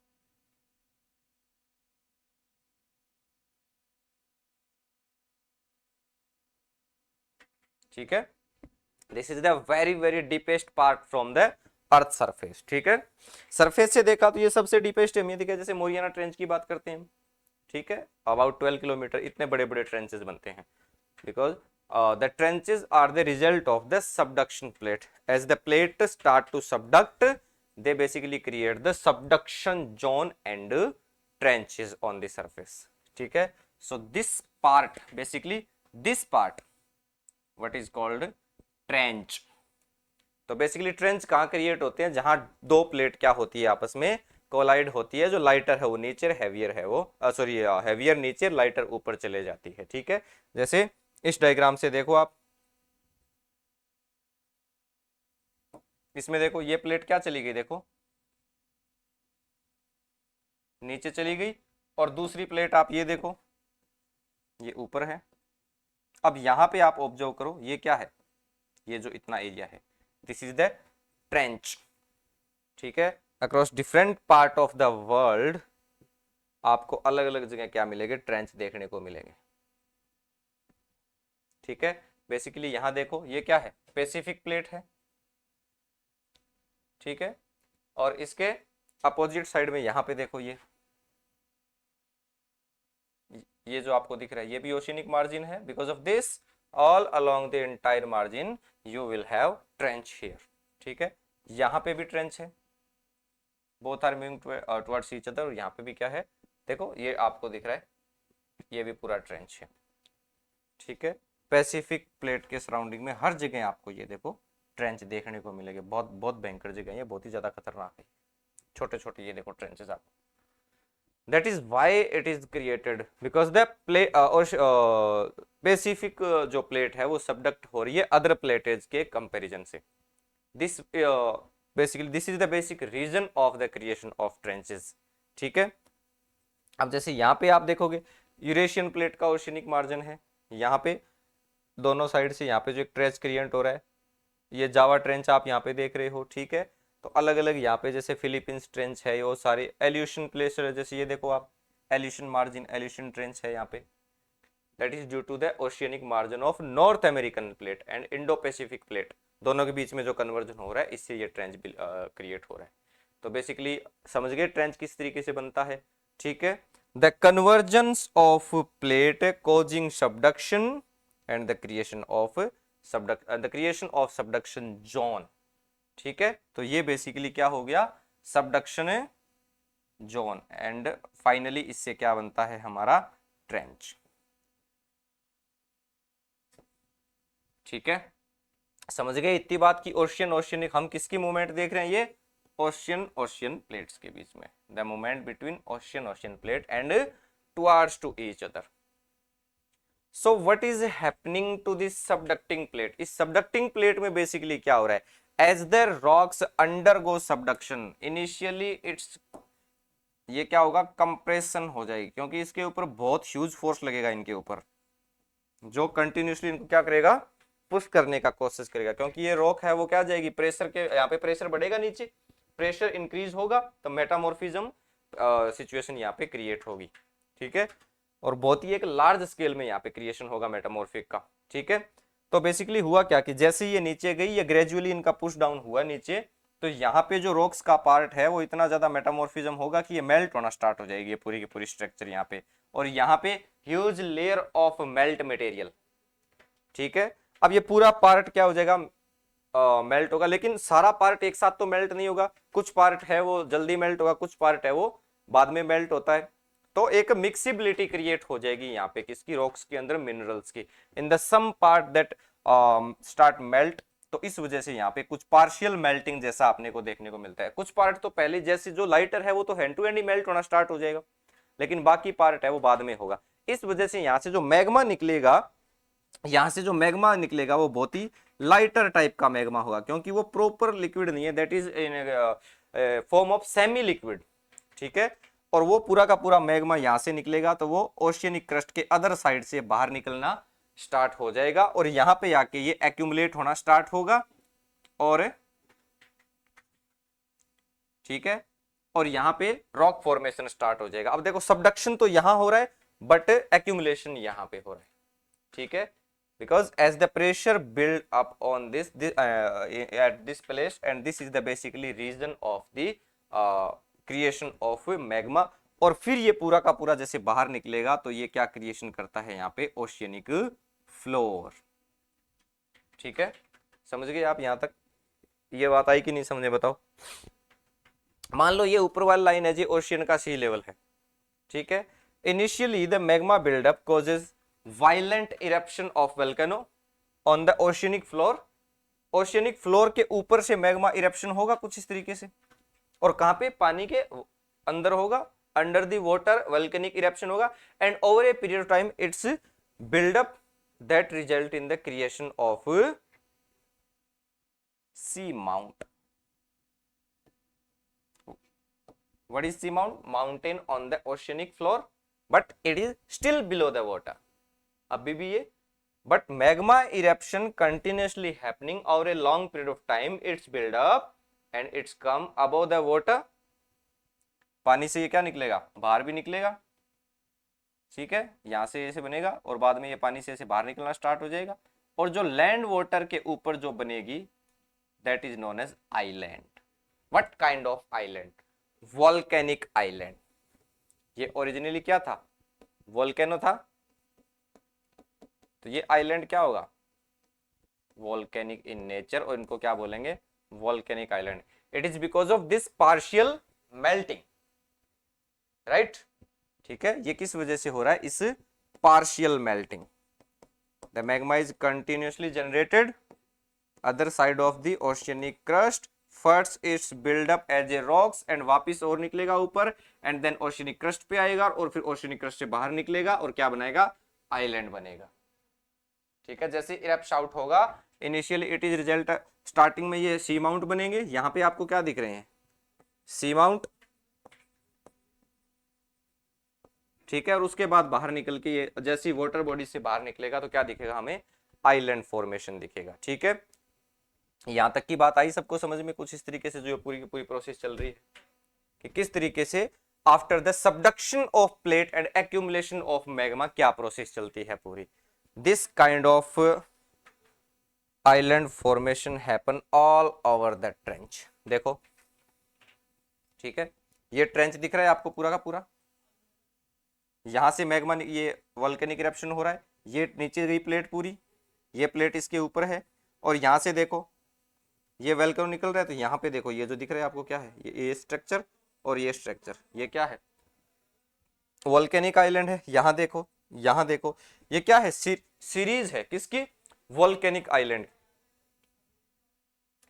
ठीक है, this is the very very deepest part from the earth surface. ठीक है, सरफेस से देखा तो ये सबसे डीपेस्ट है। देखिए जैसे मोरियाना ट्रेंच की बात करते हैं, ठीक है, अबाउट 12 किलोमीटर, इतने बड़े बड़े ट्रेंचेस बनते हैं because the trenches are the result of the subduction plate. As the plate start to subduct, they basically create the subduction zone and trenches on the surface. ठीक है, so this part, basically this part, what is called trench. तो basically trench कहाँ create होते हैं, जहां दो plate क्या होती है, आपस में कोलाइड होती है। जो लाइटर है वो नीचे, हैवियर है वो सॉरी हैवियर नीचे, लाइटर ऊपर चले जाती है। ठीक है, जैसे इस डायग्राम से देखो आप, इसमें देखो ये प्लेट क्या चली गई, देखो नीचे चली गई, और दूसरी प्लेट आप ये देखो, ये ऊपर है। अब यहां पे आप ऑब्जर्व करो, ये क्या है, ये जो इतना एरिया है, दिस इज द ट्रेंच। ठीक है, across different part of the world आपको अलग अलग जगह क्या मिलेंगे, ट्रेंच देखने को मिलेंगे। ठीक है, बेसिकली यहां देखो ये क्या है, पैसिफिक प्लेट है। ठीक है, और इसके अपोजिट साइड में यहां पे देखो, ये जो आपको दिख रहा है ये भी ओशियनिक मार्जिन है। Because of this all along the entire margin you will have trench here. ठीक है, यहां पे भी ट्रेंच है, both are moving towards each other. और यहाँ पे भी क्या है, देखो ये आपको दिख रहा है, ये भी पूरा ट्रेंच है। ठीक है, पैसिफिक प्लेट के सराउंडिंग में हर जगह आपको ये देखो ट्रेंच देखने को मिलेंगे। बहुत बहुत भयंकर जगह है, बहुत ही ज्यादा खतरनाक है। छोटे छोटे ये देखो ट्रेंचेस आपको। that is why it is created because the plate और पेसिफिक जो प्लेट है वो सबडक्ट हो रही है अदर प्लेटेज के कंपैरिजन से. This basically this is the basic region of the creation of trenches. ठीक है. अब जैसे यहाँ पे आप देखोगे यूरेशियन प्लेट का ओशियनिक मार्जिन है, यहाँ पे दोनों साइड से यहाँ पे जो एक ट्रेंच क्रिएट हो रहा है, ये जावा ट्रेंच आप यहाँ पे देख रहे हो. ठीक है. तो अलग अलग यहाँ पे जैसे फिलीपींस ट्रेंच है, वो सारे एल्यूशन प्लेस, जैसे ये देखो आप एल्यूशन मार्जिन एल्यूशन ट्रेंच है यहाँ पे, that is due to the oceanic margin of North American plate and Indo Pacific plate. दोनों के बीच में जो कन्वर्जन हो रहा है इससे ये ट्रेंच क्रिएट हो रहा है. तो बेसिकली समझ गए ट्रेंच किस तरीके से बनता है. ठीक है. The convergence of plate causing subduction and the creation of subduction zone. ठीक है. तो ये बेसिकली क्या हो गया, सबडक्शन जोन, एंड फाइनली इससे क्या बनता है हमारा ट्रेंच. ठीक है. समझ गए इतनी बात की ओशियन ओशियनिक हम किसकी मूवमेंट देख रहे हैं, ये ओशियन प्लेट्स के बीच में, the movement between ocean plate and towards to each other. So what is happening to this subducting plate. इस सबडक्टिंग प्लेट में बेसिकली क्या हो रहा है, as the rocks undergo subduction initially it's, ये क्या होगा, कंप्रेशन हो जाएगी, क्योंकि इसके ऊपर बहुत ह्यूज फोर्स लगेगा इनके ऊपर, जो कंटिन्यूसली इनको क्या करेगा, पुश करने का कोशिश करेगा. क्योंकि ये रॉक है वो क्या जाएगी, प्रेशर के, यहाँ पे प्रेशर बढ़ेगा, नीचे प्रेशर इंक्रीज होगा तो मेटामॉर्फिज्म सिचुएशन यहाँ पे क्रिएट होगी. ठीक है. और बहुत ही एक लार्ज स्केल में यहाँ पे क्रिएशन होगा मेटामॉर्फिक का. ठीक है. तो बेसिकली हुआ क्या कि जैसे ये नीचे गई, ये ग्रेजुअली इनका पुश डाउन हुआ नीचे, तो यहाँ पे जो रॉक्स का पार्ट है वो इतना ज्यादा मेटामॉर्फिज्म होगा कि ये मेल्ट होना स्टार्ट हो जाएगी, ये पूरी की पूरी स्ट्रक्चर यहाँ पे, और यहाँ पे huge layer of melt material. ठीक है. अब ये पूरा पार्ट क्या हो जाएगा, मेल्ट होगा, लेकिन सारा पार्ट एक साथ तो मेल्ट नहीं होगा, कुछ पार्ट है वो जल्दी मेल्ट होगा, कुछ पार्ट है वो बाद में मेल्ट होता है. तो एक मिक्सिबिलिटी क्रिएट हो जाएगी यहाँ पे किसकी, रॉक्स के अंदर मिनरल्स की, in the some part that start melt. तो इस वजह से यहाँ पे कुछ पार्शियल मेल्टिंग जैसा आपने को देखने को मिलता है. कुछ पार्ट तो पहले जैसे जो लाइटर है वो तो हैंड टू हैंड ही मेल्ट होना स्टार्ट हो जाएगा, लेकिन बाकी पार्ट है वो बाद में होगा. इस वजह से यहाँ से जो मैग्मा निकलेगा, वो बहुत ही लाइटर टाइप का मैग्मा होगा, क्योंकि वो प्रॉपर लिक्विड नहीं है, that is in form of semi liquid. ठीक है. और वो पूरा का पूरा मैग्मा यहां से निकलेगा तो वो ओशियनिक क्रस्ट के अदर साइड से बाहर निकलना स्टार्ट हो जाएगा, और यहां पे आके ये एक्यूमुलेट होना स्टार्ट होगा. और ठीक है, और यहां पे रॉक फॉर्मेशन स्टार्ट हो जाएगा. अब देखो सबडक्शन तो यहां हो रहा है बट एक्यूमुलेशन यहां पे हो रहा है. ठीक है. because as the pressure build up on this at this place, and this is the basically reason of the creation of magma. और फिर ये पूरा का पूरा जैसे बाहर निकलेगा तो ये क्या क्रिएशन करता है यहाँ पे, ओशियनिक फ्लोर. ठीक है. समझ गए आप यहाँ तक, ये बात आई कि नहीं समझे बताओ. मान लो ये ऊपर वाली लाइन है जी ओशियन का सी लेवल है. ठीक है. Initially the magma buildup causes violent eruption of volcano on the oceanic floor. Oceanic floor के ऊपर से मैग्मा इरप्शन होगा कुछ इस तरीके से, और कहां पे, पानी के अंदर होगा, under the water volcanic eruption होगा, and over a period of time it's buildup that result in the creation of sea mount. What is sea mount, mountain on the oceanic floor but it is still below the water. अभी भी ये, but magma eruption continuously happening over a long period of time, it's build up and it's come above the water. पानी से ये क्या निकलेगा, बाहर भी निकलेगा. ठीक है. यहां से ऐसे बनेगा और बाद में ये पानी से ऐसे बाहर निकलना स्टार्ट हो जाएगा, और जो लैंड वाटर के ऊपर जो बनेगी that is known as island. What kind of island, volcanic island. ये ओरिजिनली क्या था, वोल्केनो था, तो ये आइलैंड क्या होगा, वोल्केनिक इन नेचर, और इनको क्या बोलेंगे, volcanic island. It is because of this partial melting, right. ठीक है. ये किस वजह से हो रहा है, इस partial melting. The magma is continuously generated other side of the oceanic crust first it's buildup as a rocks and वापिस और निकलेगा ऊपर, एंड देन ओशियनिक क्रस्ट पे आएगा और फिर ओशियनिक क्रस्ट से बाहर निकलेगा और क्या बनाएगा, आइलैंड बनेगा। ठीक है, जैसे इरप्ट आउट होगा initially it is result, starting में ये सी माउंट बनेंगे, यहाँ पे आपको क्या दिख रहे हैं, सी माउंट। ठीक है, और उसके बाद बाहर निकल के ये जैसी वाटर बॉडी से बाहर निकलेगा तो क्या दिखेगा हमें, आइलैंड फॉर्मेशन दिखेगा। ठीक है, यहां तक की बात आई सबको समझ में, कुछ इस तरीके से जो पूरी की पूरी प्रोसेस चल रही है कि किस तरीके से after the subduction of plate and accumulation of magma क्या प्रोसेस चलती है पूरी। This kind of island formation happen all over the trench. देखो, ठीक है, ये ट्रेंच दिख रहा है आपको पूरा का पूरा, यहां से मैग्मा, ये वोल्केनिक इरप्शन हो रहा है, ये नीचे गई प्लेट पूरी, ये प्लेट इसके ऊपर है, और यहां से देखो ये वोल्केनो निकल रहा है, तो यहाँ पे देखो ये जो दिख रहा है आपको क्या है, ये स्ट्रक्चर और ये स्ट्रक्चर, ये क्या है, वोल्केनिक आइलैंड है। यहाँ देखो, यहाँ देखो, ये क्या है, सीरीज है किसकी, वोल्केनिक आइलैंड।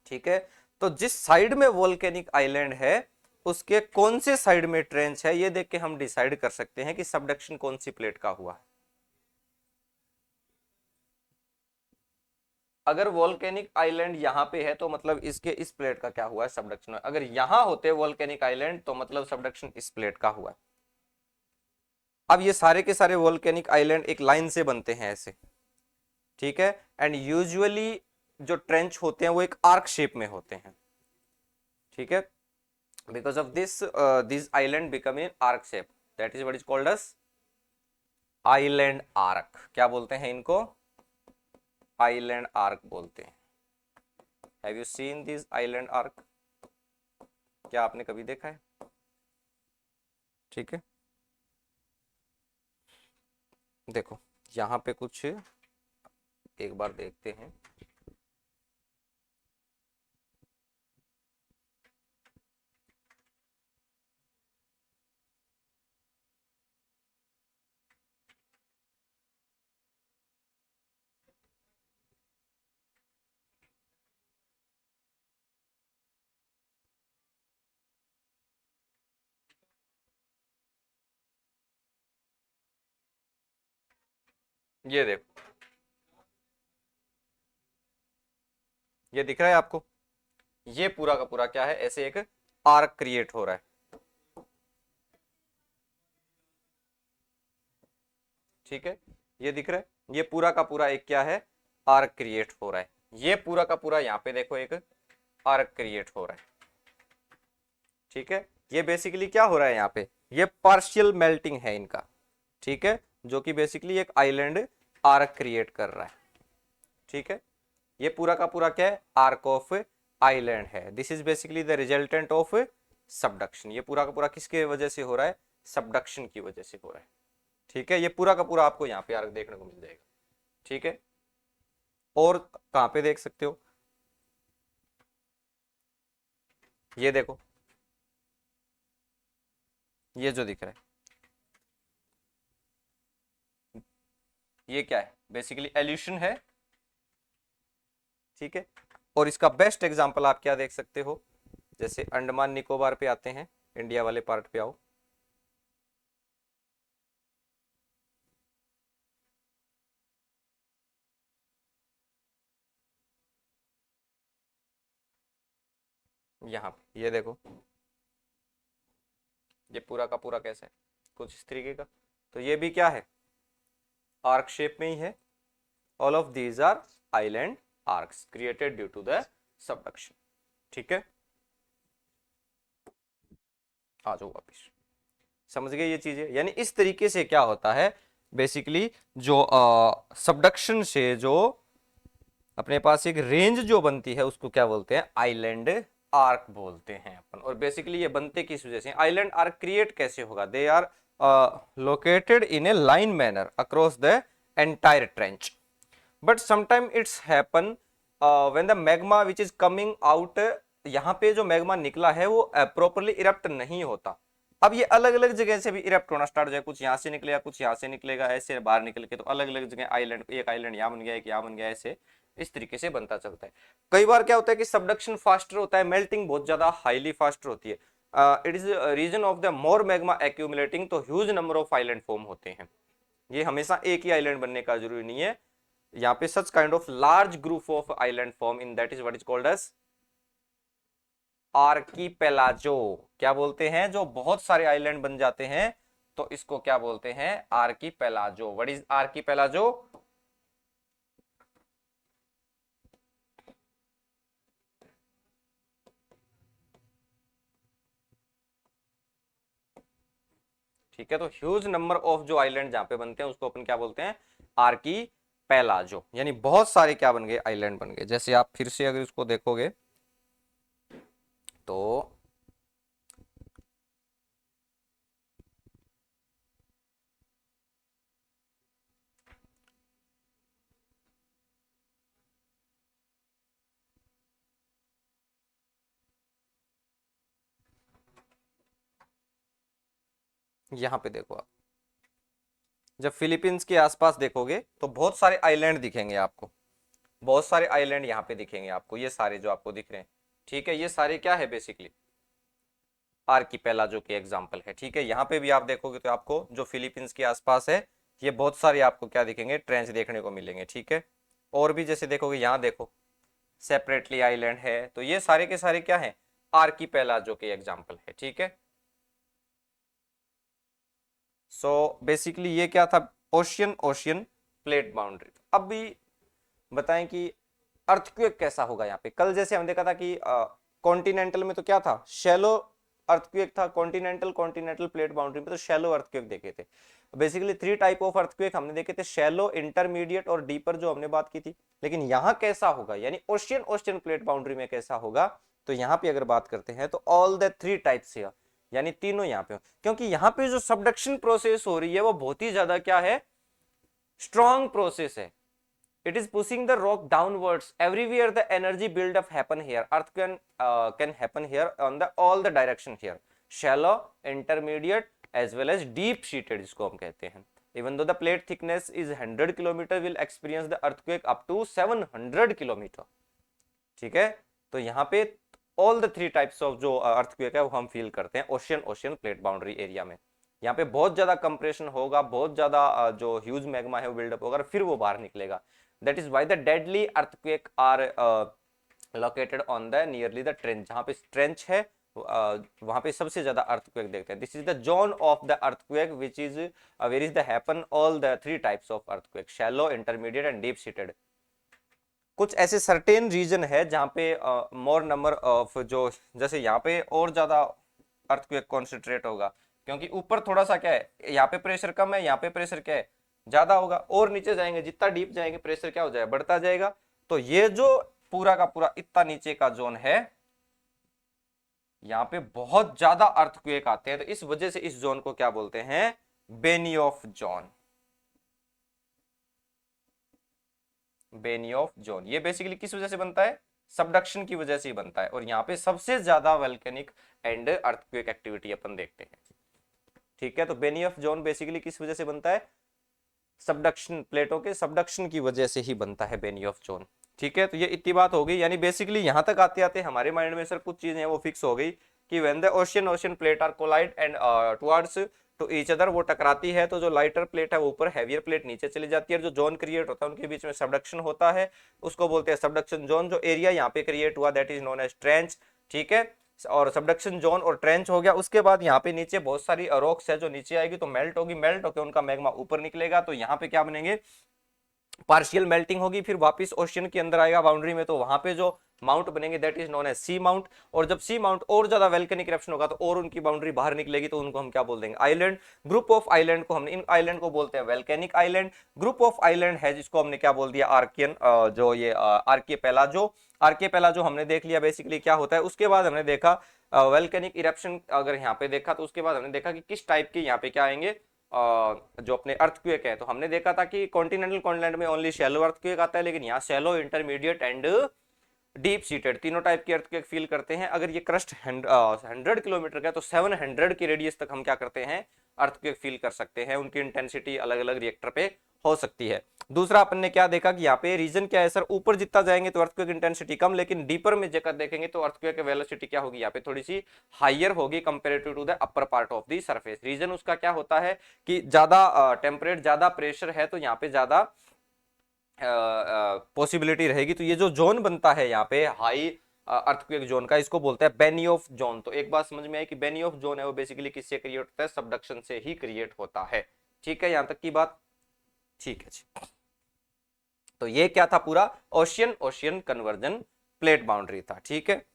ठीक है, तो जिस साइड में वोल्केनिक आइलैंड है उसके कौन से साइड में ट्रेंच है, ये देख के हम डिसाइड कर सकते हैं कि सबडक्शन कौन सी प्लेट का हुआ है। अगर वोल्केनिक आइलैंड यहाँ पे है तो मतलब इसके इस प्लेट का क्या हुआ है, सबडक्शन। अगर यहाँ होते वोल्केनिक आइलैंड तो मतलब सबडक्शन इस प्लेट का हुआ है। अब ये सारे के सारे वोल्केनिक आइलैंड एक लाइन से बनते हैं ऐसे। ठीक है, एंड यूजुअली जो ट्रेंच होते हैं वो एक आर्क शेप में होते हैं। ठीक है, because of this island become in arc shape, that is what is called as island arc. क्या बोलते हैं इनको, आइलैंड आर्क बोलते हैं। Have you seen this island arc, क्या आपने कभी देखा है। ठीक है, देखो यहाँ पे कुछ एक बार देखते हैं। ये देखो, ये दिख रहा है आपको, ये पूरा का पूरा क्या है, ऐसे एक आर्क क्रिएट हो रहा है। ठीक है, ये दिख रहा है, ये पूरा का पूरा एक क्या है, आर्क क्रिएट हो रहा है। ये पूरा का पूरा यहाँ पे देखो एक आर्क क्रिएट हो रहा है। ठीक है, ये बेसिकली क्या हो रहा है यहाँ पे, ये पार्शियल मेल्टिंग है इनका। ठीक है, जो कि बेसिकली एक आइलैंड आर्क क्रिएट कर रहा है। ठीक है, ये पूरा का पूरा क्या है, आर्क ऑफ आइलैंड है। This is basically the resultant of subduction. ये पूरा का पूरा किसके वजह से हो रहा है, सबडक्शन की वजह से हो रहा है। ठीक है, ये पूरा का पूरा आपको यहाँ पे आर्क देखने को मिल जाएगा। ठीक है, और कहाँ पे देख सकते हो, ये देखो, ये जो दिख रहा है ये क्या है, बेसिकली एल्यूशन है। ठीक है, और इसका बेस्ट एग्जांपल आप क्या देख सकते हो, जैसे अंडमान निकोबार पे आते हैं, इंडिया वाले पार्ट पे आओ, यहाँ पे ये देखो, ये पूरा का पूरा कैसा है, कुछ इस तरीके का। तो ये भी क्या है, आर्क शेप में ही है। All of these are island arcs created due to the subduction. ठीक है, आ जाओ वापिस, समझ गए ये चीजें। यानी इस तरीके से क्या होता है, बेसिकली जो सबडक्शन से जो अपने पास एक रेंज जो बनती है उसको क्या बोलते हैं, आइलैंड आर्क बोलते हैं अपन। और बेसिकली ये बनते किस वजह से, आइलैंड आर्क क्रिएट कैसे होगा, they are located in a line manner across the entire trench, but sometime it's happen when the magma which is coming out, यहाँ पे जो मैग्मा निकला है वो प्रॉपरली इरप्ट नहीं होता। अब ये अलग अलग जगह से भी इरप्ट होना स्टार्ट हो जाए, कुछ यहाँ से निकलेगा, कुछ यहाँ से निकलेगा, ऐसे बाहर निकल के, तो अलग अलग जगह आइलैंड, एक आइलैंड यहाँ बन गया, एक यहाँ बन गया, ऐसे इस तरीके से बनता चलता है। कई बार क्या होता है कि सबडक्शन फास्टर होता है, मेल्टिंग बहुत ज्यादा हाईली फास्टर होती है। It is reason of the more magma accumulating, तो huge number of island form होते हैं। ये हमेशा एक ही आइलैंड बनने का जरूरी नहीं है, यहाँ पे such kind of large group of island form in that is what is called as archipelago. क्या बोलते हैं, जो बहुत सारे आइलैंड बन जाते हैं तो इसको क्या बोलते हैं, आर्कीपेलाजो। What is आर्कीपेलाजो? ठीक है, तो ह्यूज नंबर ऑफ जो आइलैंड जहां पे बनते हैं उसको अपन क्या बोलते हैं, आर्की पेलाजो। यानी बहुत सारे क्या बन गए, आइलैंड बन गए। जैसे आप फिर से अगर इसको देखोगे तो यहां पे देखो आप, जब फिलीपींस के आसपास देखोगे तो बहुत सारे आइलैंड दिखेंगे आपको, बहुत सारे आइलैंड यहाँ पे दिखेंगे आपको, ये सारे जो आपको दिख रहे हैं। ठीक है, ये सारे क्या है, बेसिकली आर्कीपेलाजो के एग्जाम्पल है। ठीक है, यहाँ पे भी आप देखोगे तो आपको जो फिलीपींस के आसपास है ये बहुत सारे आपको क्या दिखेंगे, ट्रेंच देखने को मिलेंगे। ठीक है, और भी जैसे देखोगे, यहाँ देखो सेपरेटली आइलैंड है, तो ये सारे के सारे क्या है, आर्कीपेलाजो के एग्जाम्पल है। ठीक है, सो बेसिकली ये क्या था, ओशियन ओशियन प्लेट बाउंड्री। अब भी बताएं कि अर्थक्वेक कैसा होगा यहाँ पे। कल जैसे हमने देखा था कि कॉन्टिनेंटल में तो क्या था, शैलो अर्थक्वेक था, कॉन्टिनेंटल कॉन्टिनेंटल प्लेट बाउंड्री में तो शैलो अर्थक्वेक देखे थे। बेसिकली 3 टाइप ऑफ अर्थक्वेक हमने देखे थे, शैलो, इंटरमीडिएट और डीपर, जो हमने बात की थी। लेकिन यहाँ कैसा होगा, यानी ओशियन ओशियन प्लेट बाउंड्री में कैसा होगा, तो यहाँ पे अगर बात करते हैं तो ऑल द 3 टाइप्स है, यानी तीनों यहाँ पे। क्योंकि यहाँ पे जो सबडक्शन प्रोसेस हो रही है वो बहुत ही ज्यादा क्या है, स्ट्रॉन्ग प्रोसेस है। it is pushing the rock downwards everywhere, the energy build up happen here, earth can happen here on the all the direction here, shallow, intermediate as well as deep seated जिसको हम कहते हैं। even though the plate thickness is 100 kilometer will experience the earthquake up to 700 kilometer। ठीक है, तो यहाँ पे all the 3 types of जो अर्थक्वेक है वो हम फील करते हैं ocean ocean plate boundary area में। यहाँ पे बहुत ज्यादा कंप्रेशन होगा, बहुत ज्यादा जो ह्यूज मैग्मा है वो बिल्डअप होगा, फिर वो बाहर निकलेगा। That is why the deadly earthquake are located on the nearly the trench, जहाँ पे ट्रेंच है वहां पे सबसे ज्यादा अर्थक्वेक देखते हैं। This is the zone of the earthquake which is where is the happen all the 3 types of earthquake, shallow, intermediate and deep seated. कुछ ऐसे सर्टेन रीजन है जहाँ पे मोर नंबर ऑफ जो, जैसे यहाँ पे और ज्यादा अर्थक्वेक कॉन्सेंट्रेट होगा, क्योंकि ऊपर थोड़ा सा क्या है, यहाँ पे प्रेशर कम है, यहाँ पे प्रेशर क्या है, ज्यादा होगा। और नीचे जाएंगे, जितना डीप जाएंगे प्रेशर क्या हो जाएगा, बढ़ता जाएगा। तो ये जो पूरा का पूरा इतना नीचे का जोन है, यहाँ पे बहुत ज्यादा अर्थक्वेक आते हैं, तो इस वजह से इस जोन को क्या बोलते हैं, बेनियोफ जोन। बेनियोफ जोन ये बेसिकली किस वजह से बनता है, सबडक्शन की वजह से ही बनता है। और यहाँ पे सबसे ज्यादा वोल्केनिक एंड अर्थक्वेक एक्टिविटी अपन देखते हैं। ठीक है, तो बेनियोफ जोन बेसिकली किस वजह से बनता है, सबडक्शन, प्लेटों के सबडक्शन की वजह से ही बनता है बेनियोफ जोन। ठीक है, तो ये इतनी बात हो गई। यानी बेसिकली यहां तक आते आते हमारे माइंड में सर कुछ चीजें वो फिक्स हो गई कि when the ocean ocean plate are collide and towards to each other, वो टकराती है, तो जो लाइटर प्लेट है वो ऊपर, हैवियर प्लेट नीचे चली जाती है, और जो जोन क्रिएट होता है उनके बीच में सबडक्शन होता है, उसको बोलते हैं सबडक्शन जोन। जो एरिया यहाँ पे क्रिएट हुआ that is known as trench. ठीक है, और सबडक्शन जोन और ट्रेंच हो गया। उसके बाद यहाँ पे नीचे बहुत सारी रॉक्स है जो नीचे आएगी तो मेल्ट होगी, मेल्ट होकर उनका मैग्मा ऊपर निकलेगा, तो यहाँ पे क्या बनेंगे, पार्शियल मेल्टिंग होगी, फिर वापस ओशियन के अंदर आएगा बाउंड्री में, तो वहां पे जो माउंट बनेंगे that is known as sea mount. और जब सी माउंट और ज्यादा वोल्केनिक इरप्शन होगा तो और उनकी बाउंड्री बाहर निकलेगी, तो उनको हम क्या बोल देंगे, आइलैंड। ग्रुप ऑफ आइलैंड को हमने, इन आइलैंड को बोलते हैं volcanic island. Group of island है जिसको हमने क्या बोल दिया, आर्कियन, जो ये आर्किपेलाजो। आर्किपेलाजो हमने देख लिया बेसिकली क्या होता है। उसके बाद हमने देखा वोल्केनिक इरप्शन, अगर यहाँ पे देखा तो उसके बाद हमने देखा कि किस टाइप के यहाँ पे क्या आएंगे, जो अपने अर्थक्वेक है। तो हमने देखा था कि कॉन्टिनेंटल कॉन्टिनेंट में ओनली शैलो अर्थक्वेक आता है, लेकिन यहाँ shallow, intermediate and deep seated, तीनों टाइप की अर्थक्वेक फील करते हैं। अगर ये क्रस्ट 100 किलोमीटर का तो 700 की रेडियस तक हम क्या करते हैं, अर्थक्वेक फील कर सकते हैं। उनकी इंटेंसिटी अलग अलग रिएक्टर पे हो सकती है। दूसरा अपन ने क्या देखा कि यहाँ पे रीजन क्या है सर, ऊपर जितना जाएंगे तो अर्थक्वेक इंटेंसिटी कम, लेकिन डीपर में जगह देखेंगे तो अर्थक्वेक वेलोसिटी क्या होगी, यहाँ पे थोड़ी सी हाइयर होगी comparative to the upper part of the surface. Region उसका क्या होता है कि ज्यादा टेम्परेट, ज्यादा प्रेशर है तो यहाँ पे ज्यादा पॉसिबिलिटी रहेगी। तो ये जो जोन बनता है यहाँ पे हाई अर्थक्वेक जोन का, इसको बोलते हैं बेनियोफ जोन। तो एक बात समझ में आई कि बेनियोफ जोन है वो बेसिकली किससे क्रिएट होता है, सबडक्शन से ही क्रिएट होता है। ठीक है, यहां तक की बात ठीक है जी। तो ये क्या था, पूरा ocean ocean conversion plate boundary था। ठीक है,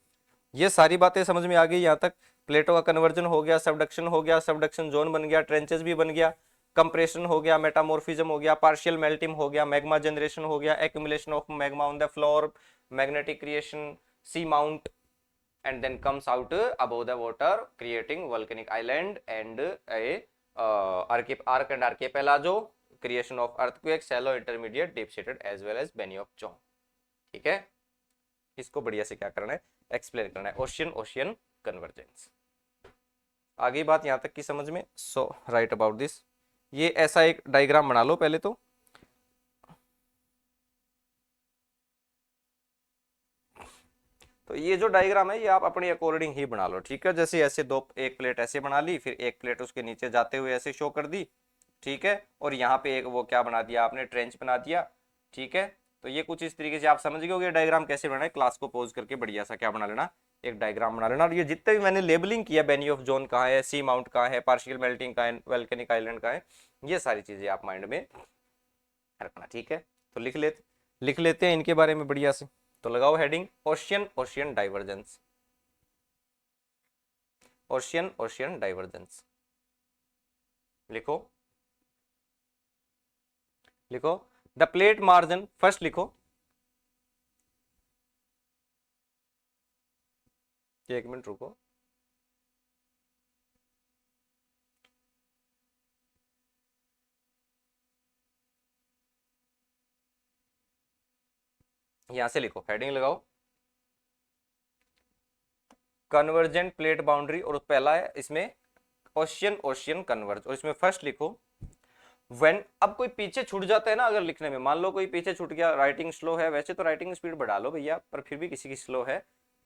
ये सारी बातें समझ में आ गई। यहाँ तक प्लेटों का कन्वर्जन हो गया, सबडक्शन हो गया, सबडक्शन जोन बन गया, ट्रेंचेस भी बन गया, कंप्रेशन हो गया, मेटामॉर्फिज्म हो गया, पार्शियल मेल्टिंग हो गया, मैग्मा जनरेशन हो गया, accumulation of magma on the floor, magnetic creation, sea mount, and then comes out above the water creating volcanic island and a arc and archipelago, creation of earthquake, shallow, intermediate, deep seated as well as Benioff zone। ठीक है, इसको बढ़िया से क्या करना है, explain करना है, ओशियन ओशियन कन्वर्जेंस। आगे बात यहां तक की समझ में। सो राइट अबाउट दिस, ये ऐसा एक डायग्राम बना लो पहले तो ये जो डायग्राम है ये आप अपनी अकॉर्डिंग ही बना लो। ठीक है, जैसे ऐसे दो, एक प्लेट ऐसे बना ली, फिर एक प्लेट उसके नीचे जाते हुए ऐसे शो कर दी। ठीक है, और यहाँ पे एक वो क्या बना दिया आपने, ट्रेंच बना दिया। ठीक है, तो ये कुछ इस तरीके से आप समझ गए डायग्राम कैसे बनाना है। क्लास को पॉज करके बढ़िया सा क्या बना लेना, एक डायग्राम बना लेना। और ये जितने भी मैंने लेबलिंग किया, बेनियोफ जोन कहाँ है, सी माउंट कहाँ है, पार्शियल मेल्टिंग कहाँ है, वोल्केनिक आइलैंड कहाँ है, ये सारी चीजें आप माइंड में रखना। ठीक है, तो लिख लेते हैं इनके बारे में बढ़िया से। तो लगाओ heading ocean ocean divergence, ocean ocean divergence लिखो। लिखो द प्लेट मार्जिन, फर्स्ट लिखो, एक मिनट रुको, यहां से लिखो, हेडिंग लगाओ कन्वर्जेंट प्लेट बाउंड्री, और पहला है इसमें ओशियन ओशियन कन्वर्ज, और इसमें फर्स्ट लिखो व्हेन। अब कोई पीछे छूट जाता है ना अगर लिखने में, मान लो कोई पीछे छूट गया, राइटिंग स्लो है, वैसे तो राइटिंग स्पीड बढ़ा लो भैया, पर फिर भी किसी की स्लो है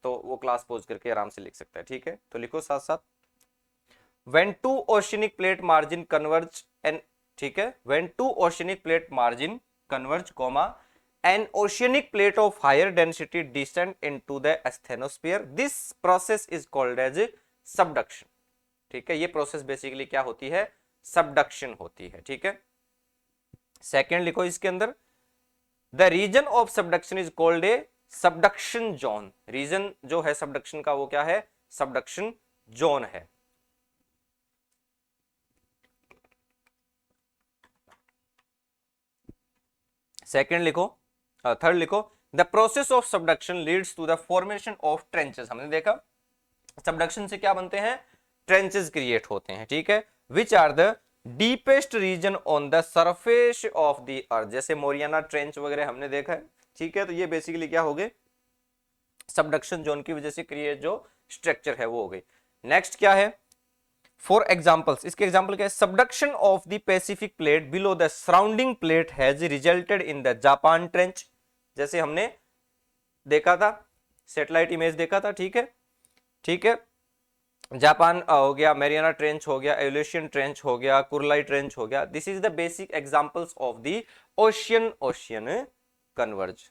तो वो क्लास पोज करके आराम से लिख सकता है। ठीक है, तो लिखो साथ साथ, when two oceanic plate margin converge and, ठीक है, when two oceanic plate margin converge comma an oceanic plate of higher density descend into the asthenosphere, this process is called as subduction। ठीक है, ये प्रोसेस बेसिकली क्या होती है, subduction होती है। ठीक है, सेकेंड लिखो इसके अंदर, the region of subduction is called a subduction zone. Region जो है सबडक्शन का वो क्या है, सबडक्शन जोन है। सेकेंड लिखो, थर्ड लिखो, the process of subduction leads to the formation of trenches. हमने देखा सबडक्शन से क्या बनते हैं, ट्रेंचेस क्रिएट होते हैं। ठीक है, which are the deepest region on the surface of the earth, जैसे मोरियाना ट्रेंच वगैरह हमने देखा है। ठीक है, तो ये बेसिकली क्या हो गए, सबडक्शन जोन की वजह से क्रिएट जो स्ट्रक्चर है वो हो गई। नेक्स्ट क्या है, फॉर एग्जाम्पल्स, इसके एग्जाम्पल क्या है, subduction of the Pacific plate below the surrounding plate has resulted in the Japan trench, जैसे हमने देखा था, सैटेलाइट इमेज देखा था। ठीक है, ठीक है, जापान हो गया, मैरियाना ट्रेंच हो गया, एवोल्यूशन ट्रेंच हो गया, कुरलाई ट्रेंच हो गया। This is the basic examples of the ocean ocean converge.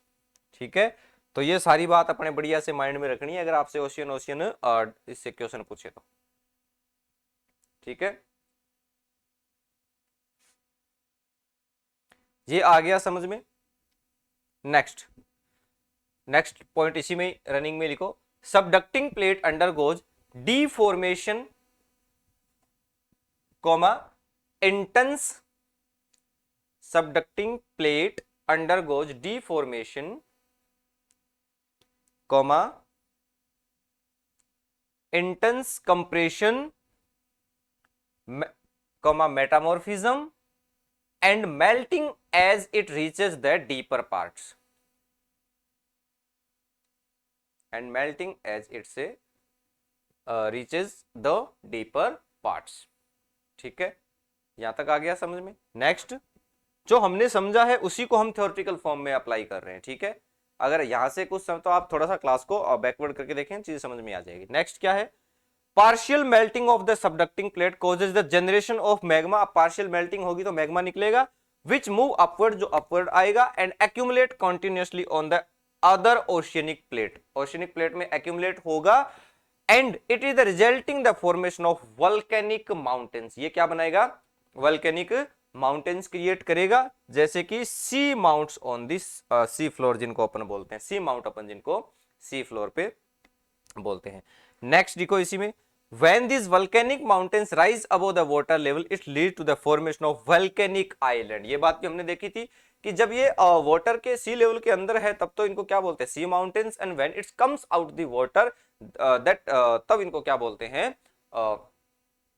ठीक है, तो ये सारी बात अपने बढ़िया से माइंड में रखनी है अगर आपसे ओशियन ओशियन इससे क्वेश्चन पूछे तो। ठीक है, ये आ गया समझ में। नेक्स्ट नेक्स्ट पॉइंट इसी में रनिंग में लिखो, subducting plate undergoes deformation comma intense, subducting plate undergoes deformation comma intense compression comma metamorphism and melting as it reaches the deeper parts। And melting as it से reaches the deeper parts. ठीक है, यहां तक आ गया समझ में। Next, जो हमने समझा है उसी को हम थ्योरेटिकल फॉर्म में अप्लाई कर रहे हैं। ठीक है, अगर यहां से कुछ समझ तो आप थोड़ा सा क्लास को बैकवर्ड करके देखें, चीज समझ में आ जाएगी। नेक्स्ट क्या है, partial melting of the subducting plate causes the generation of magma. Partial melting होगी तो मैग्मा निकलेगा, विच मूव अपवर्ड, जो अपवर्ड आएगा, and accumulate continuously on the other oceanic plate. Oceanic plate में एक्यूमुलेट होगा and it is the resulting the formation of volcanic mountains. ये क्या बनाएगा, वल्केनिक माउंटेन्स क्रिएट करेगा, जैसे कि sea mounts on this sea floor, जिनको अपन बोलते हैं सी माउंट, अपन जिनको सी फ्लोर पे बोलते हैं। नेक्स्ट देखो इसी में, when these volcanic mountains rise above the water level it leads to the formation of volcanic island। ये बात भी हमने देखी थी कि जब ये वाटर के सी लेवल के अंदर है तब तो इनको क्या बोलते हैं, sea mountains, and when it comes out the water that, तब इनको क्या बोलते हैं,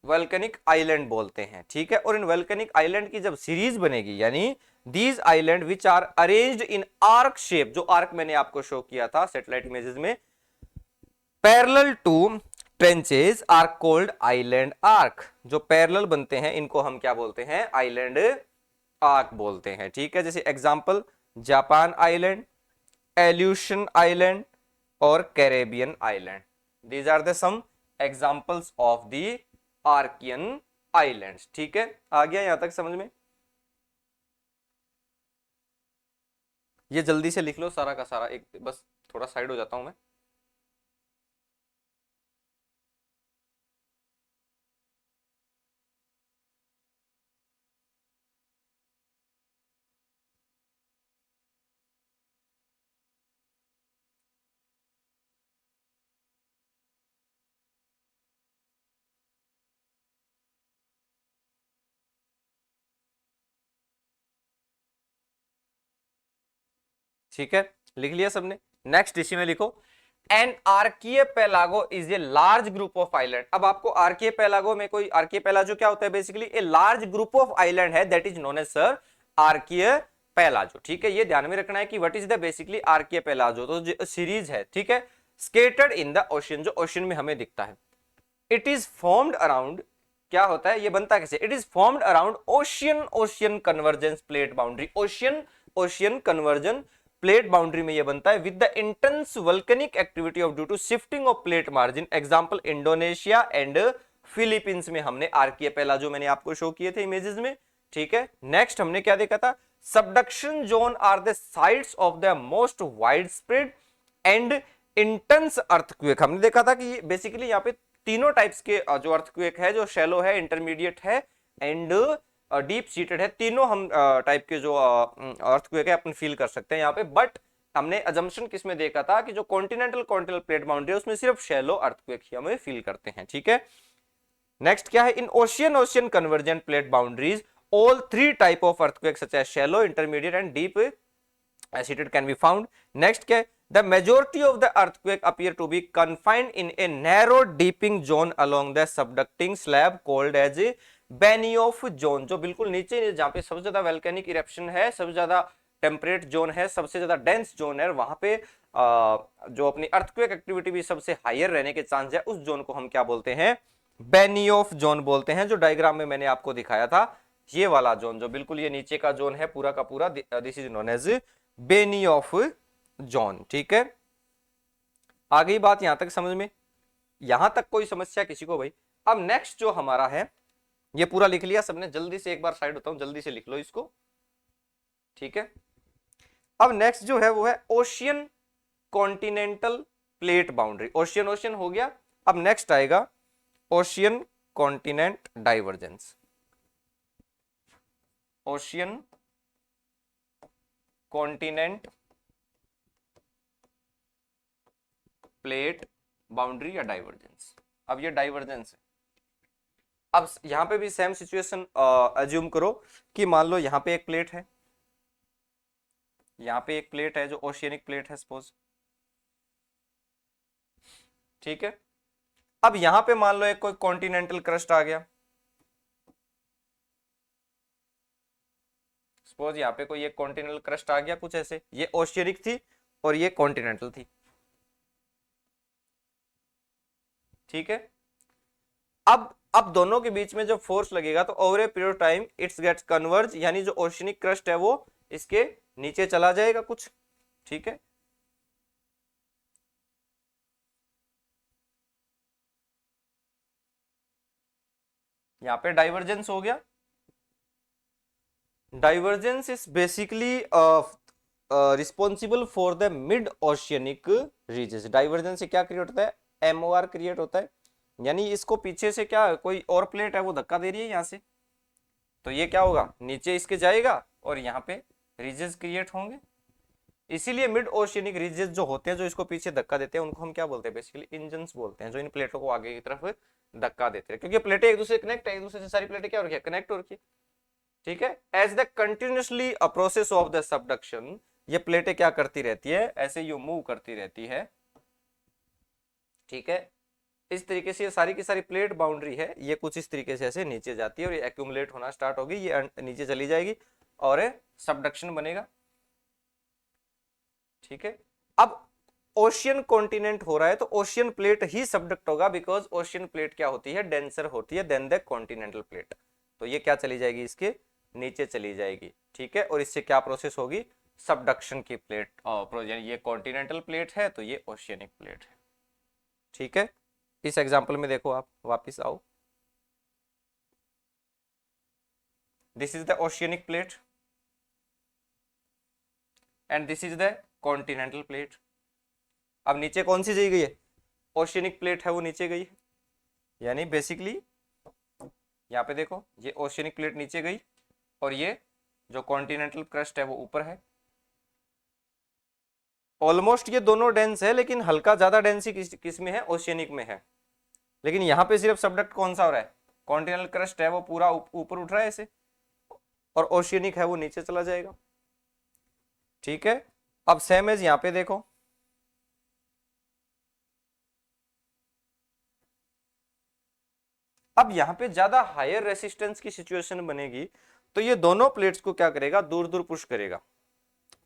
वल्केनिक आइलैंड बोलते हैं। ठीक है, और इन वल्केनिक आइलैंड की जब सीरीज बनेगी, यानी these island which are arranged in arc shape, जो आर्क मैंने आपको शो किया था सैटेलाइट इमेजेस में, parallel to trenches are called island arc. जो पैरेलल बनते हैं इनको हम क्या बोलते हैं, आइलैंड आर्क बोलते हैं। ठीक है, जैसे example Japan island, Aleutian island और Caribbean island. These are the some examples of the archean islands. ठीक है, आ गया यहां तक समझ में। ये जल्दी से लिख लो सारा का सारा, एक बस थोड़ा साइड हो जाता हूं मैं। ठीक है, लिख लिया सबने। नेक्स्ट इसी में लिखो, an archipelago is a large group of island. अब आपको आर्कियपेलागो में कोई, आर्कियपेलागो क्या होता है, basically a large group of island है, that is known as sir archipelago. ठीक है, ये ध्यान में रखना है कि what is the basically archipelago, तो सीरीज है। ठीक है, स्केटर्ड इन द ओशन, जो ओशन में हमें दिखता है। इट इज फॉर्म्ड अराउंड, क्या होता है, ये बनता कैसे, it is formed around ocean, ocean convergence plate boundary, ocean, ocean conversion plate boundary में ये बनता है with the intense volcanic activity of due to shifting of plate margin. Example Indonesia and Philippines में हमने आर्कियपेलागो, मैंने आपको शो किए थे इमेजेस में। ठीक है, नेक्स्ट हमने क्या देखा था, subduction zone are the sites of the most wide spread and intense earthquake. हमने देखा था कि बेसिकली यहाँ पे तीनों टाइप्स के जो अर्थक्वेक है, जो शैलो है, इंटरमीडिएट है एंड डीप सीटेड है, तीनों हम टाइप के जो अर्थक्वेक है अपन फील कर सकते हैं यहाँ पे। बट हमने अजम्पशन किसमें देखा था कि जो कॉन्टिनेंटल कॉन्टिनेंटल प्लेट बाउंड्री है उसमें सिर्फ शैलो अर्थक्वेक ही हमें फील करते हैं। ठीक है, नेक्स्ट क्या है, in ocean, ocean convergent plate boundaries all three type of earthquake such as shallow, intermediate and deep seated can be found. Next क्या है, the majority of the earthquake appear to be confined in a narrow deeping zone along the subducting slab called as a Benioff zone। जो बिल्कुल नीचे, जहां पे सबसे ज्यादा volcanic eruption है, सबसे ज्यादा टेम्परेट जोन है, सबसे ज्यादा डेंस जोन है, वहां पे जो अपनी अर्थक्वेक एक्टिविटी भी सबसे हायर रहने के चांस है, उस जोन को हम क्या बोलते हैं, बेनियोफ जोन बोलते हैं। जो डायग्राम में मैंने आपको दिखाया था, ये वाला जोन, जो बिल्कुल ये नीचे का जोन है पूरा का पूरा, this is known as Benioff zone. ठीक है, आ गई बात यहां तक समझ में, यहां तक कोई समस्या किसी को भाई। अब नेक्स्ट जो हमारा है, ये पूरा लिख लिया सबने, जल्दी से एक बार साइड होता हूं, जल्दी से लिख लो इसको। ठीक है, अब नेक्स्ट जो है वो है ocean continental plate boundary. Ocean, ocean हो गया, अब नेक्स्ट आएगा ocean continent divergence. Ocean continent plate boundary या डाइवर्जेंस। अब ये डाइवर्जेंस है। अब यहां पे भी सेम सिचुएशन अज्यूम करो कि मान लो यहां पे एक प्लेट है, यहां पे एक प्लेट है जो ओशियनिक प्लेट है सपोज। ठीक है, अब यहां पे मान लो एक कोई कॉन्टिनेंटल क्रस्ट आ गया, सपोज यहाँ पे कोई एक कॉन्टिनेंटल क्रस्ट आ गया कुछ ऐसे, ये ओशियनिक थी और ये कॉन्टिनेंटल थी। ठीक है। अब दोनों के बीच में जब फोर्स लगेगा तो over a period time it's gets converge, यानी जो ओशियनिक क्रस्ट है वो इसके नीचे चला जाएगा कुछ। ठीक है, यहाँ पे डाइवर्जेंस हो गया। Divergence is basically responsible for the mid oceanic ridges. Divergence से क्या क्रिएट होता है, एमओआर क्रिएट होता है, यानी इसको पीछे से क्या कोई और प्लेट है वो धक्का दे रही है यहाँ से, तो ये क्या होगा, नीचे इसके जाएगा और यहाँ पे रीजेस क्रिएट होंगे। इसीलिए मिड ओशियनिक रीजेस जो होते हैं, जो इसको पीछे धक्का देते हैं, उनको हम क्या बोलते हैं, बेसिकली इंजन्स बोलते हैं, जो इन प्लेटों को आगे की तरफ धक्का देते हैं, क्योंकि प्लेटें एक दूसरे से कनेक्ट है, एक दूसरे से सारी प्लेटें क्या हो रही है, कनेक्ट हो रही है। ठीक है, as the continuously a process of the subduction, ये प्लेटें क्या करती रहती है, ऐसे यू मूव करती रहती है। ठीक है, इस तरीके से ये सारी की सारी प्लेट बाउंड्री है, ये कुछ इस तरीके से ऐसे नीचे जाती है और ये एक्यूमुलेट होना स्टार्ट होगी, ये नीचे चली जाएगी और सबडक्शन बनेगा। ठीक है, अब ओशियन कॉन्टिनेंट हो रहा है तो ओशियन प्लेट ही सबडक्ट होगा, बिकॉज ओशियन प्लेट क्या होती है, डेंसर होती है देन द कॉन्टिनेंटल प्लेट, तो ये क्या चली जाएगी, इसके नीचे चली जाएगी। ठीक है, और इससे क्या प्रोसेस होगी, सबडक्शन की प्लेट, और ये कॉन्टिनेंटल प्लेट है तो ये ओशियनिक प्लेट है। ठीक है, इस एग्जांपल में देखो, आप वापस आओ, this is the oceanic plate and this is the continental plate. अब नीचे कौन सी गई है, ओशियनिक प्लेट है वो नीचे गई है, यानी बेसिकली यहाँ पे देखो ये ओशियनिक प्लेट नीचे गई और ये जो कॉन्टिनेंटल क्रस्ट है वो ऊपर है। ऑलमोस्ट ये दोनों डेंस है, लेकिन हल्का ज्यादा डेंसी किस में है, ओशियनिक में है, लेकिन यहाँ पे सिर्फ सबडक्ट कौन सा हो रहा है, कॉन्टिनेंटल क्रस्ट है वो पूरा ऊपर उठ रहा है ऐसे, और ओशियनिक है वो नीचे चला जाएगा। ठीक है, अब सेम एज यहाँ पे देखो, अब यहाँ पे ज्यादा हायर रेसिस्टेंस की सिचुएशन बनेगी तो ये दोनों प्लेट्स को क्या करेगा, दूर दूर पुश करेगा,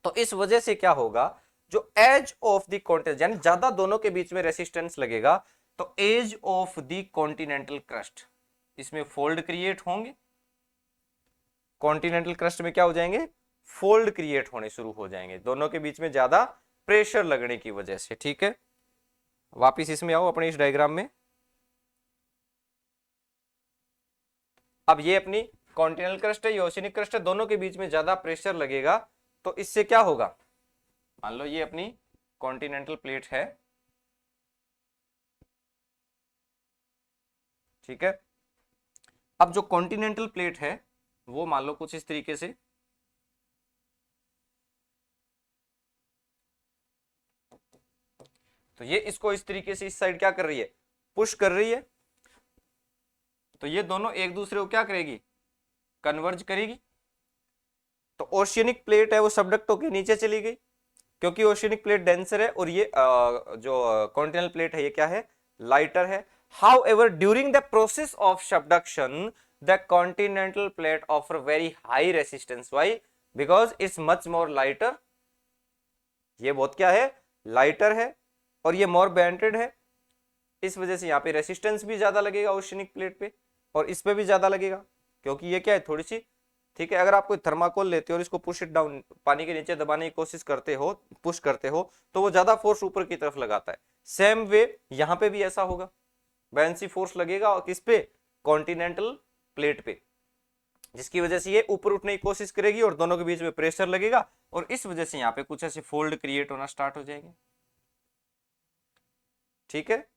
तो इस वजह से क्या होगा, जो एज ऑफ द कॉन्टिनेंट, यानी ज्यादा दोनों के बीच में रेसिस्टेंस लगेगा तो edge of the continental crust, इसमें फोल्ड क्रिएट होंगे, कॉन्टिनेंटल क्रस्ट में क्या हो जाएंगे, फोल्ड क्रिएट होने शुरू हो जाएंगे, दोनों के बीच में ज्यादा प्रेशर लगने की वजह से। ठीक है, वापिस इसमें आओ अपने इस डायग्राम में। अब ये अपनी कॉन्टिनेंटल क्रस्ट है, ये ओशियनिक क्रस्ट है, दोनों के बीच में ज्यादा प्रेशर लगेगा तो इससे क्या होगा, मान लो ये अपनी कॉन्टिनेंटल प्लेट है। ठीक है, अब जो कॉन्टिनेंटल प्लेट है वो मान लो कुछ इस तरीके से, तो ये इसको इस तरीके से इस साइड क्या कर रही है, पुश कर रही है, तो ये दोनों एक दूसरे को क्या करेगी, कन्वर्ज करेगी, तो ओशियनिक प्लेट है वो सबडक्ट होके नीचे चली गई, क्योंकि ओशियनिक प्लेट डेंसर है और ये जो कॉन्टिनेंटल प्लेट है ये क्या है, लाइटर है। However, during the process of subduction, the continental plate offer very high resistance. Why? Because it's much more lighter. ये बहुत क्या है, लाइटर है और ये मोर बेंटेड है, इस वजह से यहाँ पे रेसिस्टेंस भी ज्यादा लगेगा ओशियनिक प्लेट पे, और इस पे भी ज्यादा लगेगा, क्योंकि ये क्या है, थोड़ी सी। ठीक है, अगर आप कोई थर्माकोल लेते हो और इसको पुश इट डाउन, पानी के नीचे दबाने की कोशिश करते हो, पुश करते हो, तो वो ज्यादा फोर्स ऊपर की तरफ लगाता है। सेम वे यहाँ पे भी ऐसा होगा, बैलेंसी फोर्स लगेगा और किस पे, कॉन्टिनेंटल प्लेट पे, जिसकी वजह से ये ऊपर उठने की कोशिश करेगी और दोनों के बीच में प्रेशर लगेगा और इस वजह से यहाँ पे कुछ ऐसे फोल्ड क्रिएट होना स्टार्ट हो जाएंगे। ठीक है,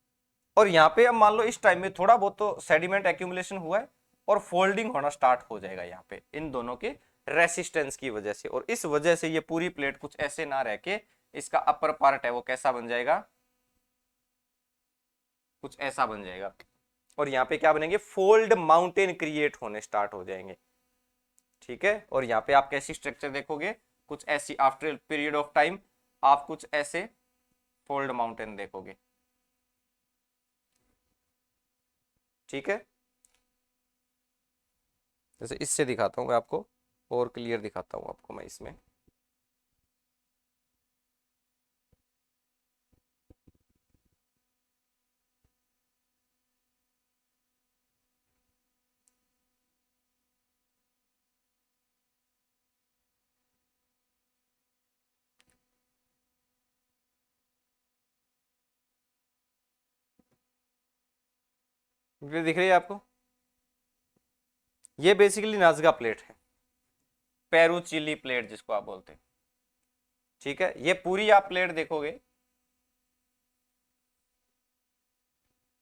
और यहाँ पे अब मान लो इस टाइम में थोड़ा बहुत तो सेडिमेंट एक्यूमुलेशन हुआ है और फोल्डिंग होना स्टार्ट हो जाएगा यहाँ पे इन दोनों के रेसिस्टेंस की वजह से, और इस वजह से ये पूरी प्लेट कुछ ऐसे ना रह के इसका अपर पार्ट है वो कैसा बन जाएगा, कुछ ऐसा बन जाएगा, और यहाँ पे क्या बनेंगे, फोल्ड माउंटेन क्रिएट होने स्टार्ट हो जाएंगे। ठीक है, और यहाँ पे आप कैसी स्ट्रक्चर देखोगे, कुछ ऐसी आफ्टर पीरियड ऑफ टाइम आप कुछ ऐसे फोल्ड माउंटेन देखोगे। ठीक है, जैसे इससे दिखाता हूँ मैं आपको, और क्लियर दिखाता हूँ आपको मैं इसमें। ये दिख रही है आपको, ये बेसिकली नाज़का प्लेट है, पेरूचिली प्लेट जिसको आप बोलते हैं। ठीक है, ये पूरी आप प्लेट देखोगे,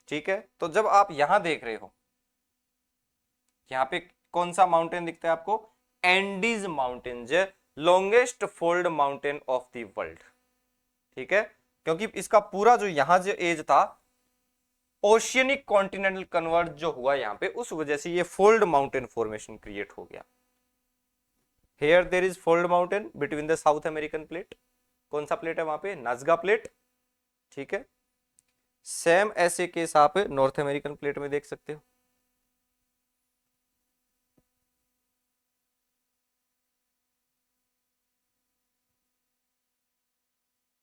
ठीक है, तो जब आप यहां देख रहे हो, यहाँ पे कौन सा माउंटेन दिखता है आपको, एंडीज माउंटेन, ज longest fold mountain of the world. ठीक है, क्योंकि इसका पूरा जो यहां जो एज था, ओशियनिक कॉन्टिनेंटल कन्वर्ज जो हुआ यहाँ पे, उस वजह से ये फोल्ड माउंटेन फॉर्मेशन क्रिएट हो गया। Here there is fold mountain between the south American plate, कौन सा प्लेट है वहां पे, नाज़का प्लेट। ठीक है, सेम ऐसे केस आप नॉर्थ अमेरिकन प्लेट में देख सकते हो।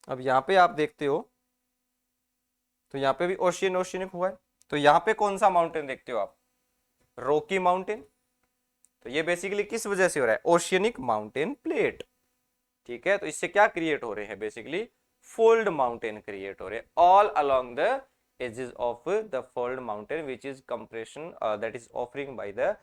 अब यहाँ पे आप देखते हो तो यहाँ पे भी ओशियनिक हुआ है, तो यहाँ पे कौन सा माउंटेन देखते हो आप, रॉकी माउंटेन। तो ये बेसिकली किस वजह से हो रहा है, ओशियनिक माउंटेन प्लेट। ठीक है, तो इससे क्या क्रिएट हो रहे हैं, बेसिकली फोल्ड माउंटेन क्रिएट हो रहे हैं all along the edges of the fold mountain which is compression that is offering by the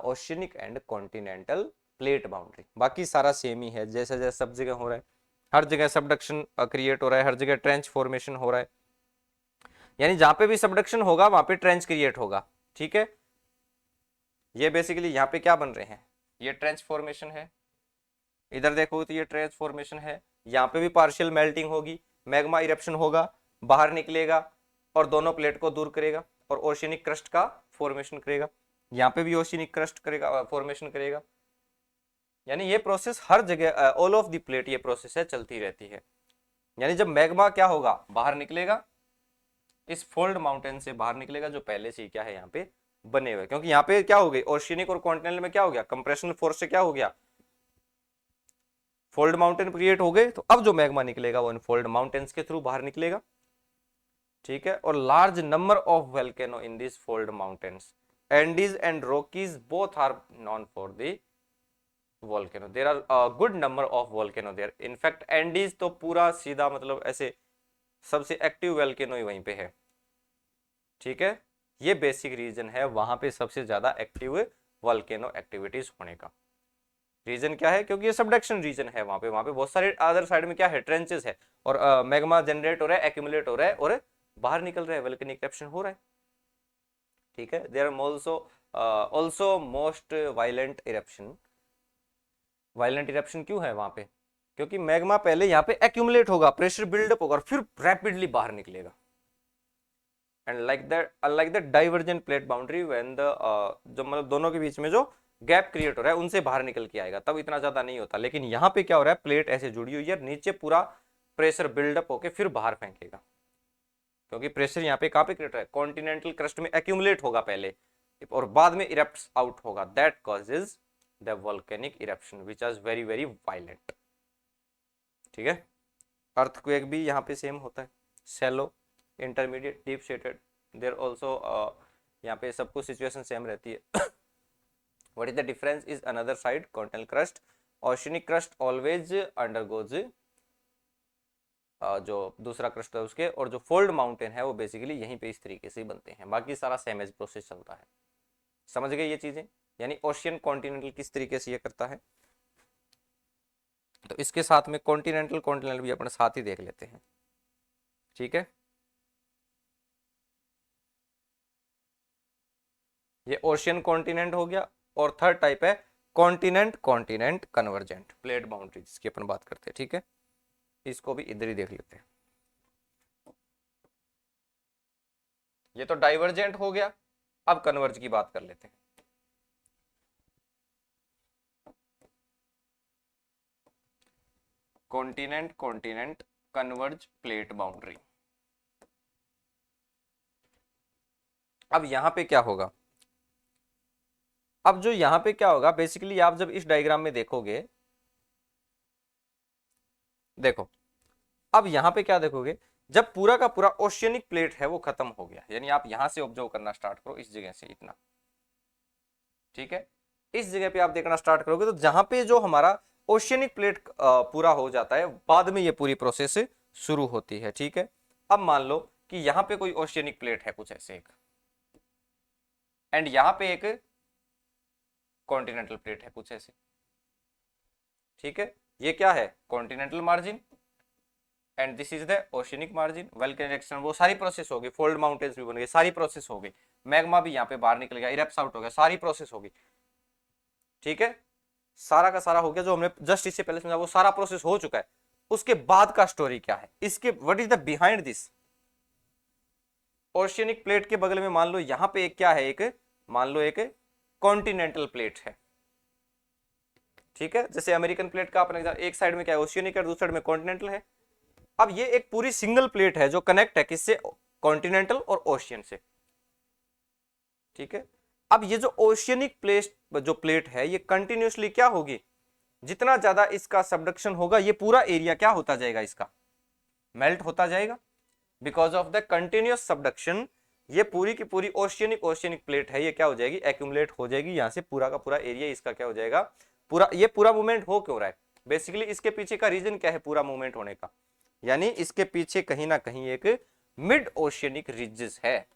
oceanic and continental plate boundary. बाकी सारा सेम ही है, जैसे जैसे सब जगह हो रहा है, हर जगह सबडक्शन क्रिएट हो रहा है, हर जगह ट्रेंच फॉर्मेशन हो रहा है, यानी जहां पे भी सबडक्शन होगा वहां पे ट्रेंच क्रिएट होगा। ठीक है, ये बेसिकली यहाँ पे क्या बन रहे हैं, ये ट्रेंच फॉर्मेशन है, इधर देखो तो ये ट्रेंच फॉर्मेशन है, यहाँ पे भी पार्शियल मेल्टिंग होगी, मैग्मा इरप्शन होगा, बाहर निकलेगा और दोनों प्लेट को दूर करेगा और ओशियनिक क्रस्ट का फॉर्मेशन करेगा, यहाँ पे भी ओशियनिक क्रस्ट करेगा, फॉर्मेशन करेगा। यानी ये प्रोसेस हर जगह ऑल ऑफ द प्लेट ये प्रोसेस है, चलती रहती है। यानी जब मैग्मा क्या होगा, बाहर निकलेगा, इस फोल्ड माउंटेन से बाहर निकलेगा जो पहले से ही क्या है यहाँ पे बने हुए, क्योंकि यहाँ पे क्या हो गई, ओशियनिक और कॉन्टिनेंटल में क्या हो गया, कंप्रेशनल फोर्स से क्या हो गया, फोल्ड माउंटेन क्रिएट हो गए। तो अब जो मैग्मा निकलेगा वो इन फोल्ड माउंटेन्स के थ्रू बाहर निकलेगा। ठीक है, और large number of volcano in this fold mountains, Andes and Rockies both are known for the volcano, there are good number of volcano there. In fact Andes तो पूरा सीधा मतलब ऐसे सबसे एक्टिव वोल्केनो ही वहीं पे है। ठीक है, ये बेसिक रीजन है वहां पे सबसे ज्यादा एक्टिव वोल्केनो एक्टिविटीज होने का। रीजन क्या है, क्योंकि ये सबडक्शन रीजन है, वहां पे बहुत सारे अदर साइड में क्या है, ट्रेंचेस है, और मैग्मा जनरेट हो रहा है, एक्यूमुलेट हो रहा है और बाहर निकल रहा है, वोल्केनिक इरप्शन हो रहा है। ठीक है, there also most violent eruption क्यों है वहां पे, क्योंकि मैग्मा पहले यहाँ पे एक्यूमुलेट होगा, प्रेशर बिल्डअप होगा और फिर रैपिडली बाहर निकलेगा। And like the divergent plate boundary when the जो मतलब दोनों के बीच में जो गैप क्रिएट हो रहा है उनसे बाहर निकल के आएगा, तब इतना ज्यादा नहीं होता। लेकिन यहाँ पे क्या हो रहा है, प्लेट ऐसे जुड़ी हुई है, नीचे पूरा प्रेशर बिल्डअप होके फिर बाहर फेंकेगा, क्योंकि प्रेशर यहाँ पे कहाँ पे क्रिएट हो रहा है, कॉन्टिनेंटल क्रस्ट में एक्यूमुलेट होगा पहले और बाद में इरप्ट्स आउट होगा, that causes the volcanic eruption which is very very violent. ठीक है, अर्थक्वेक भी यहाँ पे सेम होता है, shallow, intermediate, deep seated, there also यहाँ पे सब कुछ सिचुएशन सेम रहती है। What is the difference is another side continental crust, oceanic crust always undergoes जो दूसरा क्रस्ट है उसके, और जो फोल्ड माउंटेन है वो बेसिकली यहीं पे इस तरीके से बनते हैं, बाकी सारा सेम एज प्रोसेस चलता है। समझ गए ये चीजें, यानी ओशियन कॉन्टिनेंटल किस तरीके से ये करता है। तो इसके साथ में कॉन्टिनेंटल भी अपने साथ ही देख लेते हैं। ठीक है, ये ओशियन कॉन्टिनेंट हो गया, और थर्ड टाइप है कॉन्टिनेंट कन्वर्जेंट प्लेट बाउंड्री जिसकी अपन बात करते हैं। ठीक है, इसको भी इधर ही देख लेते हैं। ये तो डाइवर्जेंट हो गया, अब कन्वर्ज की बात कर लेते हैं। Continent converge plate boundary. अब यहां पे क्या होगा, अब जो यहां पे क्या होगा, बेसिकली आप जब इस डायग्राम में देखोगे, देखो अब यहां पे क्या देखोगे, जब पूरा का पूरा ओशियनिक प्लेट है वो खत्म हो गया, यानी आप यहां से ऑब्जर्व करना स्टार्ट करो, इस जगह से इतना। ठीक है, इस जगह पे आप देखना स्टार्ट करोगे तो जहां पे जो हमारा ओशियनिक प्लेट पूरा हो जाता है, बाद में ये पूरी प्रोसेस शुरू होती है। ठीक है, अब मान लो कि यहां पे कोई ओशियनिक प्लेट है कुछ ऐसे एक, एंड यहां पे एक कॉन्टिनेंटल प्लेट है कुछ ऐसे, ठीक है। ये क्या है, continental margin, and this is the oceanic margin. Volcanic action, वो सारी प्रोसेस होगी, फोल्ड माउंटेन्स भी बन गए, सारी प्रोसेस हो गई, मैग्मा भी यहाँ पे बाहर निकल गया, इरेप्स आउट हो गया, सारी प्रोसेस होगी, ठीक है। सारा का सारा हो गया, जो हमने जस्ट इससे पहले समझा वो सारा प्रोसेस हो चुका है। उसके बाद का स्टोरी क्या है, इसके what is the behind this. Oceanic plate के बगल में मान लो यहां पे एक क्या है, एक मान लो एक कॉन्टिनेंटल प्लेट है, ठीक है। जैसे अमेरिकन प्लेट का अपने एक साइड में क्या है, ओशियनिक है, दूसरी साइड में कॉन्टिनेंटल है। अब ये एक पूरी सिंगल प्लेट है जो कनेक्ट है किससे, कॉन्टिनेंटल और ओशियन से, ठीक है। अब ये जो ओशियनिक प्लेट जो प्लेट है ये कंटिन्यूसली क्या होगी, जितना ज्यादा इसका सबडक्शन होगा ये पूरा एरिया क्या होता जाएगा, इसका मेल्ट होता जाएगा। Because of the continuous subduction ये पूरी की पूरी ओशियनिक प्लेट है, ये क्या हो जाएगी, एक्यूमुलेट हो जाएगी, यहां से पूरा का पूरा एरिया इसका क्या हो जाएगा, पूरा। ये पूरा मूवमेंट हो क्यों रहा है, बेसिकली इसके पीछे का रीजन क्या है पूरा मूवमेंट होने का, यानी इसके पीछे कहीं ना कहीं एक मिड ओशियनिक रिजेस है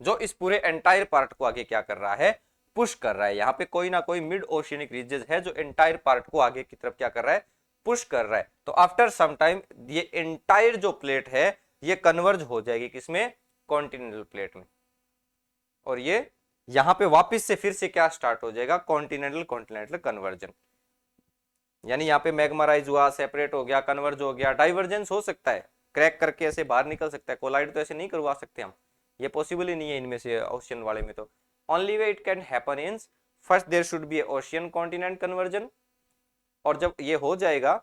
जो इस पूरे एंटायर पार्ट को आगे क्या कर रहा है, पुश कर रहा है। यहाँ पे कोई ना कोई मिड ओशियनिक रीजेस है जो एंटायर पार्ट को आगे की तरफ क्या कर रहा है, पुश कर रहा है। तो आफ्टर सम टाइम ये एंटायर जो प्लेट है ये कन्वर्ज हो जाएगी किसमें, कॉन्टिनेंटल प्लेट में, और ये यहां पे वापस से फिर से क्या स्टार्ट हो जाएगा, कॉन्टिनेंटल कन्वर्जन। यानी यहाँ पे मैग्मा राइज हुआ, सेपरेट हो गया, कन्वर्ज हो गया, डाइवर्जेंस हो सकता है, क्रैक करके ऐसे बाहर निकल सकता है, कोलाइड तो ऐसे नहीं करवा सकते हम, ये पॉसिबल ही नहीं है इनमें से ओशियन वाले में। तो only way it can happen in first there should be ocean continent conversion, और जब ये हो जाएगा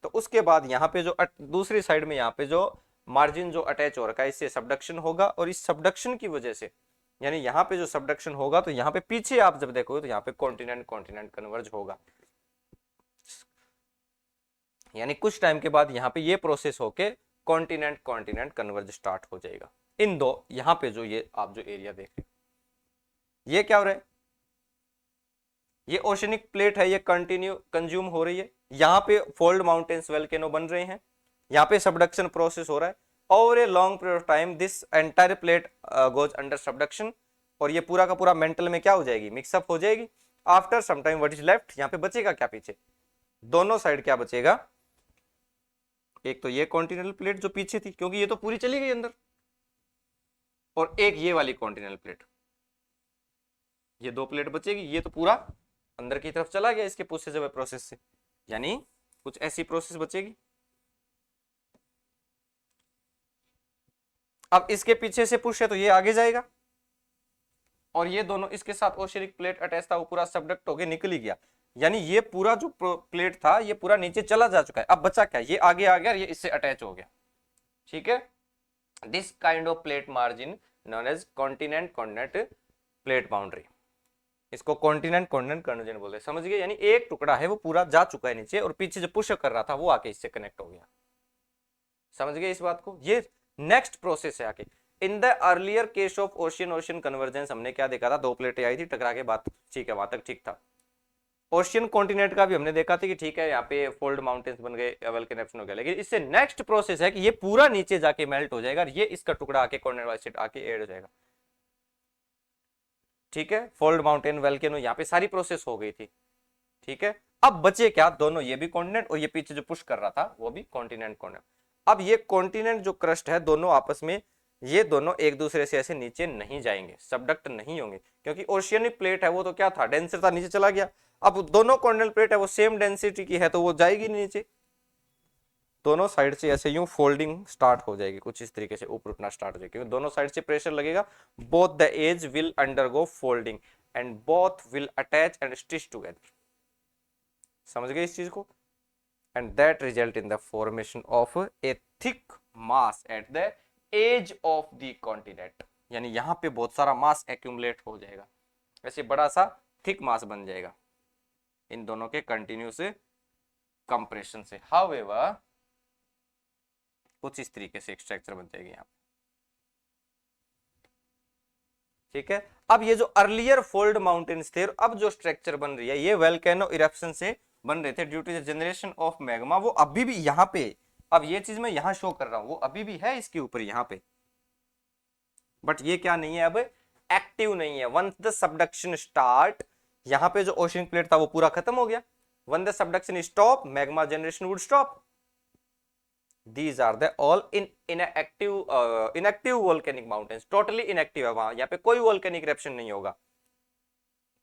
तो उसके बाद यहाँ पे जो दूसरी साइड में यहाँ पे जो मार्जिन जो अटैच हो रखा है इससे सबडक्शन होगा, और इस सबडक्शन की वजह से यानी यहाँ पे जो सबडक्शन होगा तो यहाँ पे पीछे आप जब देखोगे तो यहाँ पे कॉन्टिनेंट कन्वर्ज होगा, यानी कुछ टाइम के बाद यहाँ पे ये प्रोसेस होके कॉन्टिनेंट कन्वर्ज स्टार्ट हो जाएगा। इन दो यहाँ पे जो ये आप जो एरिया देख रहे ये क्या हो रहा है, ये ओशनिक प्लेट है, ये कंटिन्यू कंज्यूम हो रही है, यहाँ पे फोल्ड माउंटेन्स वोल्केनो बन रहे हैं, यहाँ पे सबडक्शन प्रोसेस हो रहा है, over a long period of time this entire plate goes under subduction, और ये पूरा का पूरा मेंटल में क्या हो जाएगी, मिक्सअप हो जाएगी। After some time what is left, यहाँ पे बचेगा क्या पीछे, दोनों साइड क्या बचेगा, एक तो ये कॉन्टिनेंटल प्लेट जो पीछे थी क्योंकि ये तो पूरी चली गई अंदर, और एक ये वाली कॉन्टिनेंटल प्लेट, ये दो प्लेट बचेगी, ये तो पूरा अंदर की तरफ चला गया इसके पुश से प्रोसेस से, यानी कुछ ऐसी प्रोसेस बचेगी। अब इसके पीछे से पुश है तो ये आगे जाएगा, और ये दोनों इसके साथ ओशनिक प्लेट अटैच था वो पूरा सबडक्ट होके निकल ही गया, यानी ये पूरा जो प्लेट था ये पूरा नीचे चला जा चुका है। अब बचा क्या, ये आगे आ गया, ये इससे अटैच हो गया, ठीक है। This kind of plate margin known as continent plate boundary, इसको कॉन्टिनेंट कन्वर्जन बोलते हैं, समझ गए। यानी एक टुकड़ा है वो पूरा जा चुका है नीचे, और पीछे जो पुश कर रहा था वो आके इससे कनेक्ट हो गया, समझ गए इस बात को। ये नेक्स्ट प्रोसेस है आके। In the earlier case of ocean convergence हमने क्या देखा था, दो प्लेटें आई थी टकरा के, बात ठीक है, वहां तक ठीक था। ओशियन कॉन्टिनेंट का भी हमने देखा था कि ठीक है यहाँ पे फोल्ड माउंटेन्स बन गए, वोल्केनिक एरप्शन हो गया, लेकिन इससे नेक्स्ट प्रोसेस है कि ये पूरा नीचे जाके मेल्ट हो जाएगा, ये इसका टुकड़ा आके कॉर्नर आके ऐड हो जाएगा, ठीक है। फोल्ड माउंटेन वोल्केनो यहाँ पे सारी प्रोसेस हो गई थी, ठीक है। अब बचे क्या, दोनों, ये भी कॉन्टिनेंट और ये पीछे जो पुश कर रहा था वो भी कॉन्टिनेंट। अब ये कॉन्टिनेंट जो क्रस्ट है दोनों आपस में, ये दोनों एक दूसरे से ऐसे नीचे नहीं जाएंगे, सबडक्ट नहीं होंगे, क्योंकि ओशियनिक प्लेट है वो तो क्या था, डेंसर था, नीचे चला गया। अब दोनों कॉन्टिनेंटल प्लेट है वो सेम डेंसिटी की है तो वो जाएगी नीचे, दोनों साइड से ऐसे यूं फोल्डिंग स्टार्ट हो जाएगी, कुछ इस तरीके से ऊपर उठना स्टार्ट हो जाएगी, क्योंकि दोनों साइड से प्रेशर लगेगा। Both the edge will undergo folding and both will attach and stitch together, समझ गए इस चीज को। And that result in the formation of a thick mass at the edge of the continent, यानी यहां पे बहुत सारा मास एक्यूमुलेट हो जाएगा, ऐसे बड़ा सा थिक मास बन जाएगा इन दोनों के कंटिन्यूस कंप्रेशन से। हाउएवर कुछ इस तरीके से स्ट्रक्चर बन जाएगी यहाँ, ठीक है। अब ये जो अर्लियर फोल्ड माउंटेन्स थे, अब जो स्ट्रक्चर बन रही है ये वोल्केनो इरप्शन से बन रहे थे due to the generation of magma, वो अभी भी यहाँ पे, अब ये चीज मैं यहाँ शो कर रहा हूं वो अभी भी है इसके ऊपर यहाँ पे, बट ये क्या नहीं है, अब एक्टिव नहीं है। वंस द सबडक्शन स्टार्ट, यहाँ पे जो ओशियनिक प्लेट था वो पूरा खत्म हो गया। One the subduction stop, magma generation would stop. These are the all inactive volcanic mountains, totally inactive है वहां, यहाँ पे कोई volcanic eruption नहीं होगा।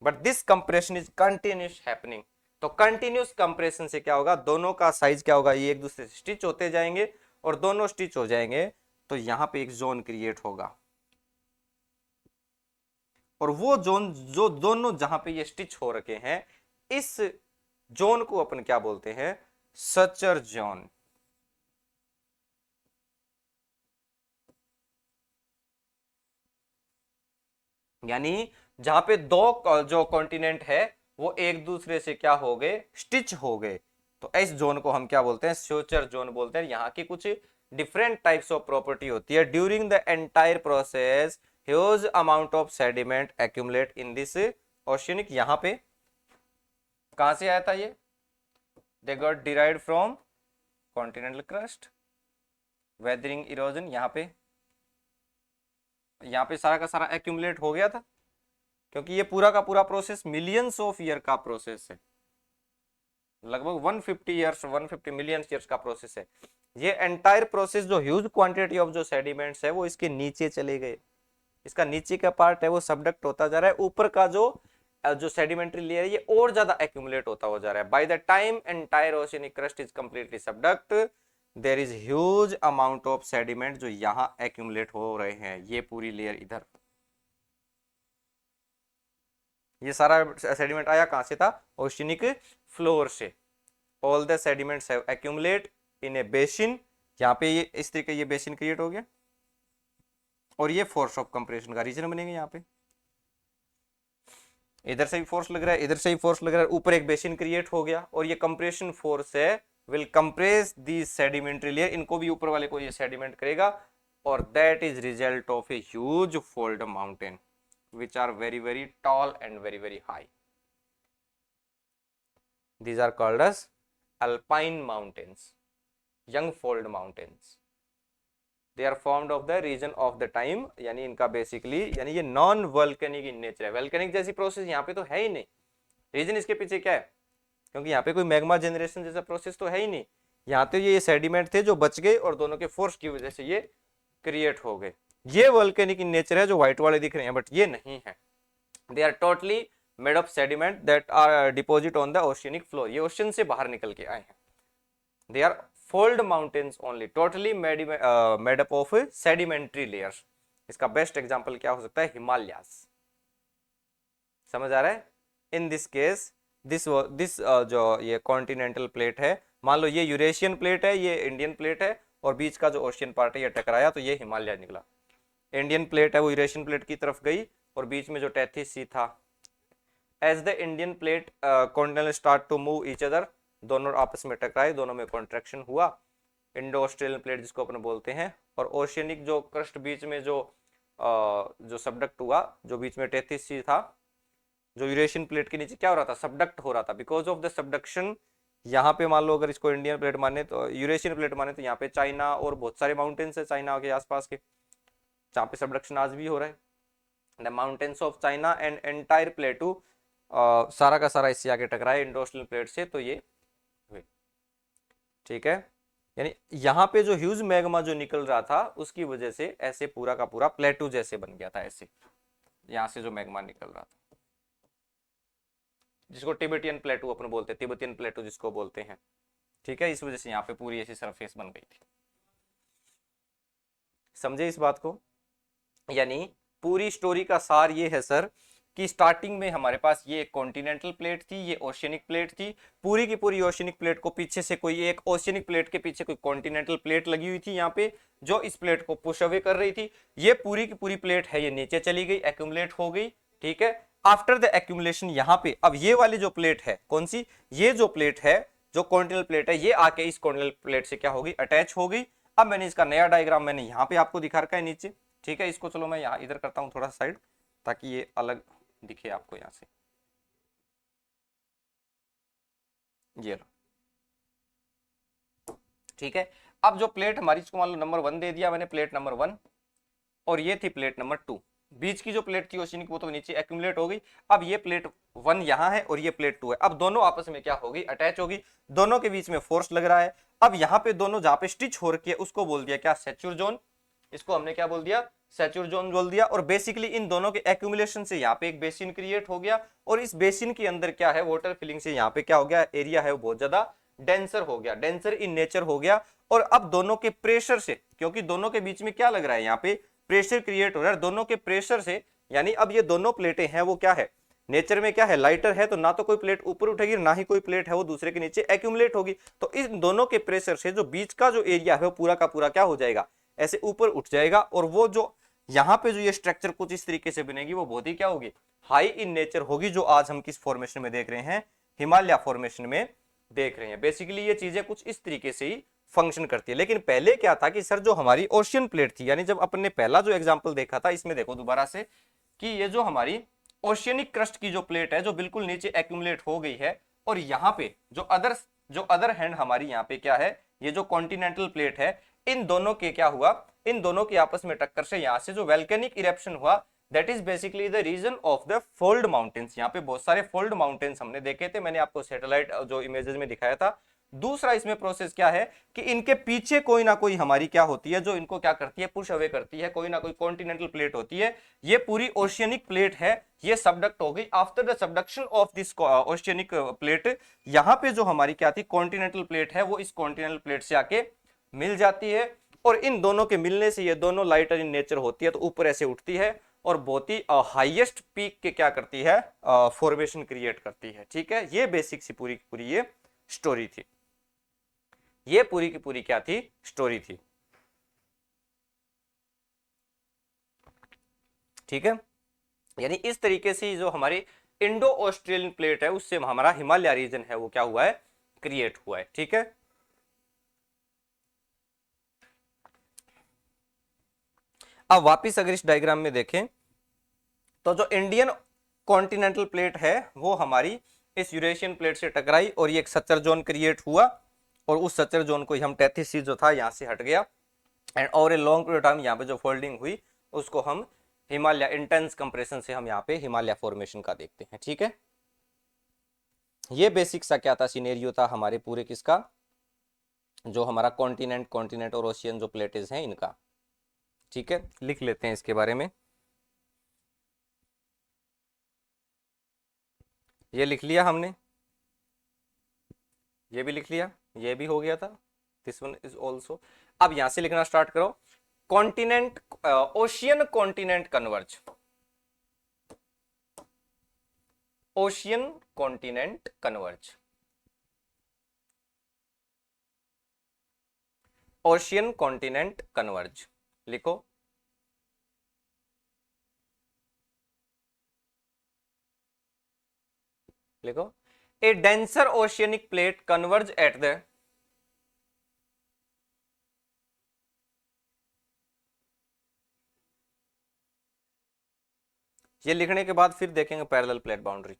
But this compression is continuous happening। तो continuous compression से क्या होगा, दोनों का साइज क्या होगा, ये एक दूसरे से स्टिच होते जाएंगे, और दोनों स्टिच हो जाएंगे तो यहाँ पे एक जोन क्रिएट होगा, और वो जोन जो दोनों जहां पे ये स्टिच हो रखे हैं, इस जोन को अपन क्या बोलते हैं, सचर जोन। यानी जहां पे दो जो कॉन्टिनेंट है वो एक दूसरे से क्या हो गए, स्टिच हो गए, तो इस जोन को हम क्या बोलते हैं, स्योचर जोन बोलते हैं। यहाँ की कुछ डिफरेंट टाइप्स ऑफ प्रॉपर्टी होती है। During the entire process huge amount of sediment accumulate in this oceanic. यहाँ पे कहां से आया था ये, they got derived from continental crust, weathering, erosion. यहाँ पे सारा का सारा एक्यूमुलेट हो गया था, क्योंकि ये पूरा का पूरा प्रोसेस मिलियंस ऑफ ईयर का प्रोसेस है, लगभग 150 ईयर्स, 150 मिलियन ईयर्स का प्रोसेस है। ये एंटायर प्रोसेस जो ह्यूज क्वांटिटी ऑफ जो सेडिमेंट्स है वो इसके नीचे चले गए, इसका नीचे का पार्ट है वो सबडक्ट होता जा रहा है, ऊपर का जो सेडिमेंट्री लेयर है ये और ज्यादा एक्यूमुलेट होता हो जा रहा है। By the time entire oceanic crust is completely subduct, there is huge amount of sediment जो यहां एक्यूमुलेट हो रहे हैं, ये पूरी लेयर इधर, ये सारा सेडिमेंट आया कहां से था, ओशियनिक फ्लोर से। All the sediments have accumulate in A basin, यहाँ पे ये इस तरीके ये बेसिन क्रिएट हो गया, और ये फोर्स ऑफ कंप्रेशन का रीजन बनेगा। यहाँ पे इधर से भी फोर्स लग रहा है, इधर से भी फोर्स लग रहा है, ऊपर एक बेसिन क्रिएट हो गया, और ये कंप्रेशन फोर्स है will compress the sedimentary layer, इनको भी ऊपर वाले को ये सेडिमेंट करेगा, और that is result of a huge fold mountain which are very very tall and very very high. These are called as alpine mountains, young fold mountains. They are formed of the region of the time, यानी इनका basically यानी ये non volcanic in nature है। Volcanic जैसी process यहाँ पे तो है ही नहीं। रीजन इसके पीछे क्या है, क्योंकि यहाँ पे कोई मैग्मा जनरेशन जैसा प्रोसेस तो है ही नहीं, यहाँ तो ये सेडिमेंट थे जो बच गए और दोनों के फोर्स की वजह से ये क्रिएट हो गए। ये वल्केनिक इन नेचर है जो व्हाइट वाले दिख रहे हैं, बट ये नहीं है। They are totally made of sediment that are deposit on the oceanic floor, ये ओशन से बाहर निकल के आए हैं। They are fold mountains only, totally made up of sedimentary layers. इसका बेस्ट एग्जांपल क्या हो सकता है, हिमालयास। समझ आ रहा है? इन दिस केस दिस जो ये कॉन्टिनेंटल प्लेट है, मान लो ये यूरेशियन प्लेट है, ये इंडियन प्लेट है, और बीच का जो ओशियन पार्ट है ये टकराया तो ये हिमालय निकला। इंडियन प्लेट है वो यूरेशियन प्लेट की तरफ गई, और बीच में जो टेथिस सी था, as the Indian plate continental start to move each other, दोनों आपस में टकराए, दोनों में कॉन्ट्रैक्शन हुआ, इंडो ऑस्ट्रेलियन प्लेट जिसको अपन बोलते हैं, और ओशियनिक जो क्रस्ट बीच में जो सबडक्ट हुआ, जो बीच में टेथिस सी था, जो यूरेशियन प्लेट के नीचे क्या हो रहा था, सबडक्ट हो रहा था। बिकॉज ऑफ द सबडक्शन यहाँ पे मान लो अगर इसको इंडियन प्लेट माने तो यूरेशियन प्लेट माने तो यहाँ पे चाइना और बहुत सारे माउंटेन्स है चाइना के आसपास के, जहाँ पे सबडक्शन आज भी हो रहा है। The mountains of China and entire प्लेटू सारा का सारा इससे आगे टकराए इंडो ऑस्ट्रेलियन प्लेट से, तो ये हुए। ठीक है, यानी यहाँ पे जो ह्यूज मैग्मा जो निकल रहा था उसकी वजह से ऐसे पूरा का पूरा प्लेटू जैसे बन गया था, ऐसे यहाँ से जो मैग्मा निकल रहा था, जिसको टिबेटियन प्लेटू अपन बोलते हैं, तिब्बतियन प्लेटू जिसको बोलते हैं। ठीक है, इस वजह से यहाँ पे पूरी ऐसी सरफेस बन गई थी। समझे इस बात को? यानी पूरी स्टोरी का सार ये है सर कि स्टार्टिंग में हमारे पास ये एक कॉन्टिनेंटल प्लेट थी, ये ओशियनिक प्लेट थी, पूरी की पूरी ओशियनिक प्लेट को पीछे से कोई एक ओशियनिक प्लेट के पीछे कोई कॉन्टिनेंटल प्लेट लगी हुई थी यहाँ पे, जो इस प्लेट को पुश अवे कर रही थी। ये पूरी की पूरी प्लेट है ये नीचे चली गई, एक्यूमुलेट हो गई। ठीक है, आफ्टर द एक्यूमुलेशन यहाँ पे अब ये वाली जो प्लेट है, कौन सी, ये जो प्लेट है जो कॉन्टिनेंटल प्लेट है, ये आके इस कॉन्टिनेंटल प्लेट से क्या होगी, अटैच हो गई। अब मैंने इसका नया डायग्राम मैंने यहाँ पे आपको दिखा रखा है नीचे। ठीक है, इसको चलो मैं यहाँ इधर करता हूँ थोड़ा साइड, ताकि ये अलग दिखे आपको यहाँ से। ये लो, ठीक है। अब जो प्लेट हमारी, इसको मान लो नंबर 1 दे दिया मैंने, प्लेट नंबर 1, और ये थी प्लेट नंबर 2। बीच की जो प्लेट थी ओशियनिक वो तो नीचे एक्यूमुलेट हो गई। अब ये प्लेट 1 यहाँ है और ये प्लेट 2 है, अब दोनों आपस में क्या होगी, अटैच होगी, दोनों के बीच में फोर्स लग रहा है। अब यहाँ पे दोनों जहाँ पे स्टिच हो रखी है उसको बोल दिया क्या, सेचुर जोन। इसको हमने क्या बोल दिया, सेचुर जोन बोल दिया। और बेसिकली इन दोनों के एक्यूमुलेशन से यहाँ पे एक बेसिन क्रिएट हो गया, और इस बेसिन के अंदर क्या है, वाटर फिलिंग से यहाँ पे क्या हो गया, एरिया है वो बहुत ज्यादा डेंसर हो गया, डेंसर इन नेचर हो गया। और अब दोनों के प्रेशर से, क्योंकि दोनों के बीच में क्या लग रहा है, यहाँ पे प्रेशर क्रिएट हो रहा है, दोनों के प्रेशर से, यानी अब ये दोनों प्लेटें हैं वो क्या है, नेचर में क्या है, लाइटर है, तो ना तो कोई प्लेट ऊपर उठेगी ना ही कोई प्लेट है वो दूसरे के नीचे एक्यूमुलेट होगी। तो इन दोनों के प्रेशर से जो बीच का जो एरिया है वो पूरा का पूरा क्या हो जाएगा, ऐसे ऊपर उठ जाएगा। और वो जो यहाँ पे जो ये स्ट्रक्चर कुछ इस तरीके से बनेगी, वो बहुत ही क्या होगी, हाई इन नेचर होगी, जो आज हम किस फॉर्मेशन में देख रहे हैं, हिमालय फॉर्मेशन में देख रहे हैं। बेसिकली ये चीजें कुछ इस तरीके से ही फंक्शन करती है। लेकिन पहले क्या था कि सर जो हमारी ओशियन प्लेट थी, यानी जब अपन ने पहला जो एग्जांपल देखा था, इसमें देखो दोबारा से कि ये जो हमारी ओशियनिक क्रस्ट की जो प्लेट है जो बिल्कुल नीचे एक्यूमुलेट हो गई है, और यहाँ पे जो अदर हैंड हमारी यहाँ पे क्या है, ये जो कॉन्टिनेंटल प्लेट है, इन दोनों के क्या हुआ, इन दोनों की आपस में टक्कर से यहाँ से जो वैल्केनिक इरेप्शन हुआ, that is basically the region of the fold mountains. यहाँ पे बहुत सारे फोल्ड माउंटेन्स हमने देखे थे, मैंने आपको सैटेलाइट जो इमेजेस में दिखाया था। दूसरा इसमें प्रोसेस क्या है कि इनके पीछे कोई ना कोई हमारी क्या होती है, जो इनको क्या करती है, पुश अवे करती है, कोई ना कोई कॉन्टिनेंटल प्लेट होती है। ये पूरी ओशियनिक प्लेट है, ये सबडक्ट हो गई। After the subduction of this oceanic plate, यहाँ पे जो हमारी क्या थी, कॉन्टिनेंटल प्लेट है, वो इस कॉन्टिनेंटल प्लेट से आके मिल जाती है। और इन दोनों के मिलने से ये दोनों लाइटर इन नेचर होती है, तो ऊपर ऐसे उठती है और बहुत ही हाईएस्ट पीक के क्या करती है, फॉर्मेशन क्रिएट करती है। ठीक है, ये बेसिक सी पूरी की पूरी ये स्टोरी थी, ये पूरी की पूरी क्या थी, स्टोरी थी। ठीक है, यानी इस तरीके से जो हमारी इंडो ऑस्ट्रेलियन प्लेट है उससे हमारा हिमालय रीजन है वो क्या हुआ है, क्रिएट हुआ है। ठीक है, अब वापिस अगर इस डायग्राम में देखें तो जो इंडियन कॉन्टिनेंटल प्लेट है वो हमारी इस यूरेशियन प्लेट से टकराई और ये एक सचर जोन क्रिएट हुआ, और उस सचर जोन को हम टेथिस सी जो था यहां से हट गया, and over a long period time यहाँ पे जो फोल्डिंग हुई उसको हम हिमालय इंटेंस कंप्रेशन से हम यहाँ पे हिमालय फॉर्मेशन का देखते हैं। ठीक है, ये बेसिक सा क्या था, सिनेरियो था हमारे पूरे किसका, जो हमारा कॉन्टिनेंट और ओशियन जो प्लेटेज हैं इनका। ठीक है, लिख लेते हैं इसके बारे में, ये लिख लिया हमने, ये भी लिख लिया, ये भी हो गया था, दिस वन इज ऑल्सो। अब यहां से लिखना स्टार्ट करो, continent ocean continent converge, ocean continent converge, ocean continent converge, लिखो। लिखो, a denser oceanic plate converge at the, ये लिखने के बाद फिर देखेंगे पैरेलल प्लेट बाउंड्री।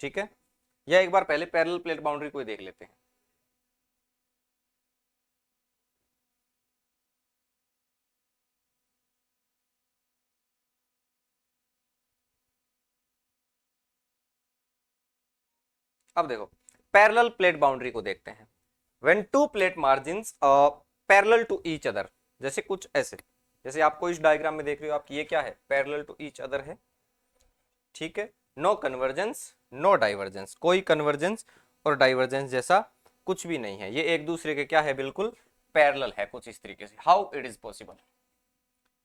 ठीक है, या एक बार पहले पैरेलल प्लेट बाउंड्री को देख लेते हैं। अब देखो पैरेलल प्लेट बाउंड्री को देखते हैं। When two plate margins parallel to each other, जैसे कुछ ऐसे, जैसे आपको इस डायग्राम में देख रहे हो आप, ये क्या है, पैरेलल टू ईच अदर है। ठीक है, नो कन्वर्जेंस नो डाइवर्जेंस, कोई कन्वर्जेंस और डाइवर्जेंस जैसा कुछ भी नहीं है, ये एक दूसरे के क्या है, बिल्कुल पैरेलल है कुछ इस तरीके से। How it is possible,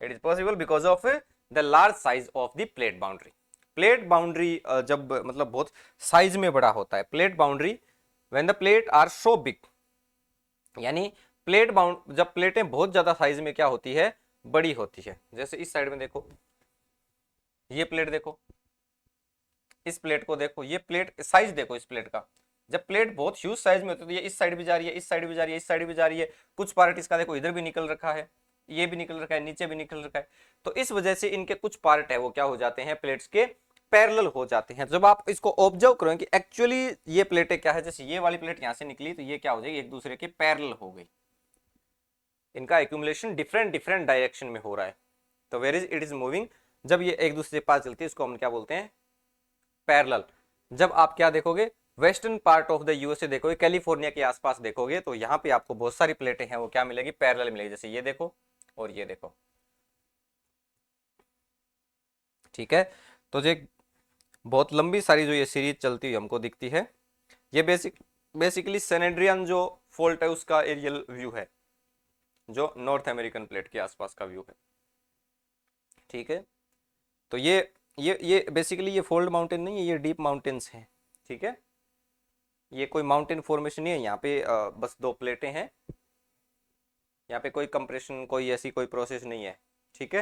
it is possible because of the large size of the plate boundary. Plate boundary जब मतलब बहुत साइज में बड़ा होता है, plate boundary when the plate are so big, यानी प्लेट बाउंड जब प्लेटें बहुत ज्यादा साइज में क्या होती है, बड़ी होती है। जैसे इस साइड में देखो, ये प्लेट देखो, इस प्लेट को देखो, ये प्लेट साइज देखो इस प्लेट का। जब प्लेट बहुत ह्यूज साइज में होती है तो ये इस साइड भी जा रही है, इस साइड भी जा रही है, इस साइड भी जा रही है, कुछ पार्ट इसका देखो इधर भी निकल रखा है, ये भी निकल रखा है, नीचे भी निकल रखा है। तो इस वजह से इनके कुछ पार्ट है वो क्या हो जाते हैं, प्लेट्स के पैरेलल हो जाते हैं। जब आप इसको ऑब्जर्व करोगे कि एक्चुअली ये प्लेटें क्या है, जैसे ये वाली प्लेट यहां से निकली तो ये क्या हो जाएगी, एक दूसरे के पैरेलल हो गई, इनका एक्यूमुलेशन डिफरेंट डिफरेंट डायरेक्शन में हो रहा है। तो where is it is moving जब ये एक दूसरे के पास चलती है इसको हम क्या बोलते हैं, पैरेलल। जब आप क्या देखोगे, western part of the USA देखोगे, कैलिफोर्निया के आसपास देखोगे, तो यहाँ पे आपको बहुत सारी प्लेटें हैं वो क्या मिलेगी, पैरेलल मिलेगी। जैसे ये देखो और ये देखो, ठीक है। तो जो बहुत लंबी सारी जो ये सीरीज चलती हुई हमको दिखती है, ये बेसिकली सेनेड्रियन जो फोल्ट है उसका एरियल व्यू है, जो नॉर्थ अमेरिकन प्लेट के आसपास का व्यू है, ठीक है। तो ये बेसिकली ये फोल्ड माउंटेन नहीं है, ये डीप माउंटेन्स हैं, ठीक है। ये कोई माउंटेन फॉर्मेशन नहीं है, यहाँ पे बस दो प्लेटें हैं, यहाँ पे कोई कंप्रेशन, कोई ऐसी कोई प्रोसेस नहीं है, ठीक है।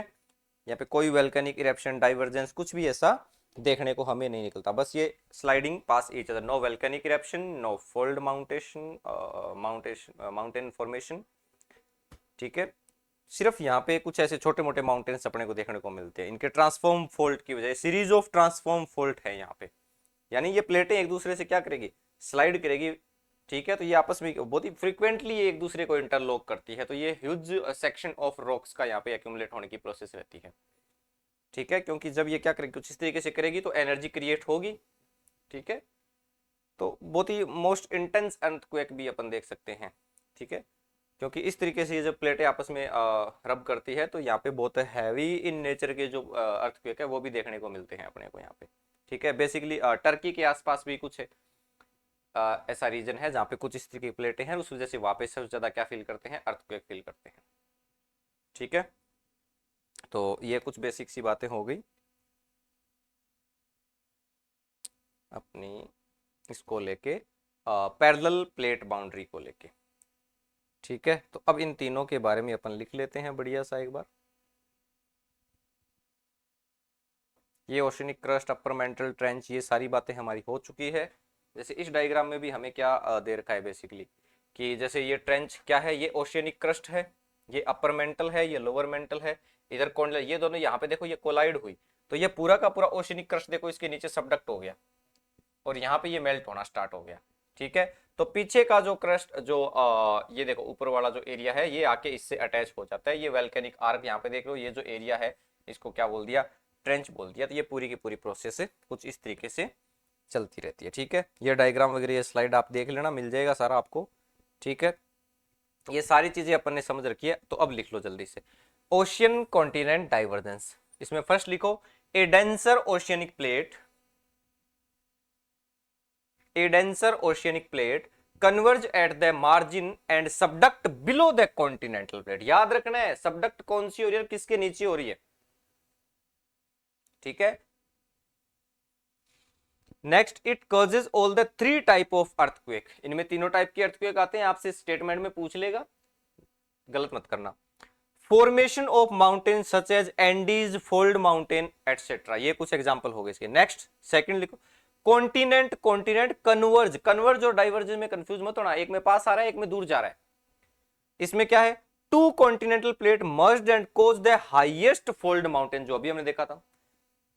यहाँ पे कोई वोल्केनिक इरेप्शन, डाइवर्जेंस, कुछ भी ऐसा देखने को हमें नहीं निकलता। बस ये sliding pass each other, no volcanic eruption, no fold mountain formation, ठीक है। सिर्फ यहाँ पे कुछ ऐसे छोटे मोटे माउंटेन्स अपने को देखने को मिलते हैं, इनके ट्रांसफॉर्म फोल्ड की वजह, सीरीज ऑफ ट्रांसफॉर्म फोल्ड है यहाँ पे। यानी ये प्लेटें एक दूसरे से क्या करेगी, स्लाइड करेगी, ठीक है। तो ये आपस में बहुत ही फ्रिक्वेंटली एक दूसरे को इंटरलॉक करती है, तो ये ह्यूज सेक्शन ऑफ रॉक्स का यहाँ पे एक्यूमुलेट होने की प्रोसेस रहती है, ठीक है। क्योंकि जब ये क्या करेगी, कुछ इस तरीके से करेगी तो एनर्जी क्रिएट होगी, ठीक है। तो बहुत ही मोस्ट इंटेंस अर्थक्वेक भी अपन देख सकते हैं, ठीक है। क्योंकि इस तरीके से ये जब प्लेटें आपस में रब करती है तो यहाँ पे बहुत हैवी इन नेचर के जो अर्थक्वेक है वो भी देखने को मिलते हैं अपने को यहाँ पे, ठीक है। बेसिकली टर्की के आसपास भी कुछ ऐसा रीजन है जहाँ पे कुछ इस तरीके की प्लेटें हैं, उस वजह से वहाँ पे सबसे ज्यादा क्या फील करते हैं, अर्थक्वेक फील करते हैं, ठीक है। तो ये कुछ बेसिक सी बातें हो गई अपनी इसको लेके, पैरेलल प्लेट बाउंड्री को लेके, ठीक है। तो अब इन तीनों के बारे में अपन लिख लेते हैं बढ़िया सा एक बार। ये oceanic crust, upper mantle trench, ये सारी बातें हमारी हो चुकी है। जैसे इस डायग्राम में भी हमें क्या दे रखा है बेसिकली, कि जैसे ये ट्रेंच क्या है, ये ओशियनिक क्रस्ट है, ये अपर मेंटल है, ये लोअर मेंटल है, इधर कौन, ये दोनों यहाँ पे देखो ये कोलाइड हुई, तो ये पूरा का पूरा ओशियनिक क्रस्ट देखो इसके नीचे सबडक्ट हो गया और यहाँ पे ये मेल्ट होना स्टार्ट हो गया, ठीक है। तो पीछे का जो क्रस्ट जो ये देखो ऊपर वाला जो एरिया है ये आके इससे अटैच हो जाता है, ये वोल्केनिक आर्क यहाँ पे देख लो, ये जो एरिया है इसको क्या बोल दिया, ट्रेंच बोल दिया। तो ये पूरी की पूरी प्रोसेस है कुछ इस तरीके से चलती रहती है, ठीक है। ये डायग्राम वगैरह ये स्लाइड आप देख लेना, मिल जाएगा सारा आपको, ठीक है। ये सारी चीजें अपन ने समझ रखी है। तो अब लिख लो जल्दी से, ओशियन कॉन्टिनेंट डाइवर्जेंस। इसमें फर्स्ट लिखो, a denser oceanic plate, a denser oceanic plate converge at the margin and subduct below the continental plate। याद रखना है सबडक्ट कौन सी हो रही है, किसके नीचे हो रही है, ठीक है। Next, it causes all the three type of earthquake. इनमें तीनों टाइप के अर्थक्वेक आते हैं, आपसे स्टेटमेंट में पूछ लेगा, गलत मत करना। Formation of mountain such as Andes, fold mountain etcetera, ये कुछ एग्जांपल हो गए इसके। नेक्स्ट सेकंड लिखो, कॉन्टिनेंट कॉन्टिनेंट कन्वर्ज, कन्वर्ज और डाइवर्जेंस में कंफ्यूज मत होना, एक में पास आ रहा है एक में दूर जा रहा है। इसमें क्या है, two continental plate merged and cause the highest fold mountain, जो अभी हमने देखा था।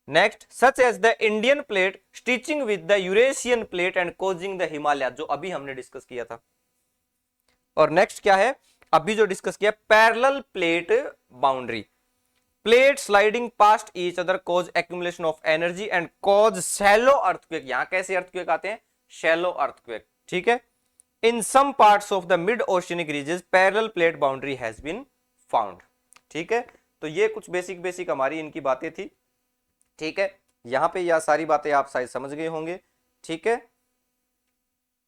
Next, such as the Indian plate stitching with the Eurasian plate and causing the Himalaya, जो अभी हमने डिस्कस किया था। और नेक्स्ट क्या है, अभी जो डिस्कस किया, parallel plate boundary, plate sliding past each other cause accumulation of energy and cause shallow earthquake. यहां कैसे अर्थक्वेक आते हैं, शैलो अर्थक्वेक, ठीक है। In some parts of the mid oceanic region parallel plate boundary has been found, ठीक है। तो ये कुछ बेसिक हमारी इनकी बातें थी, ठीक है। यहां पे यह सारी बातें आप शायद समझ गए होंगे, ठीक है,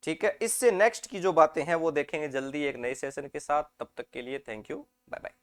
ठीक है। इससे नेक्स्ट की जो बातें हैं वो देखेंगे जल्दी एक नए सेशन के साथ। तब तक के लिए थैंक यू, बाय बाय।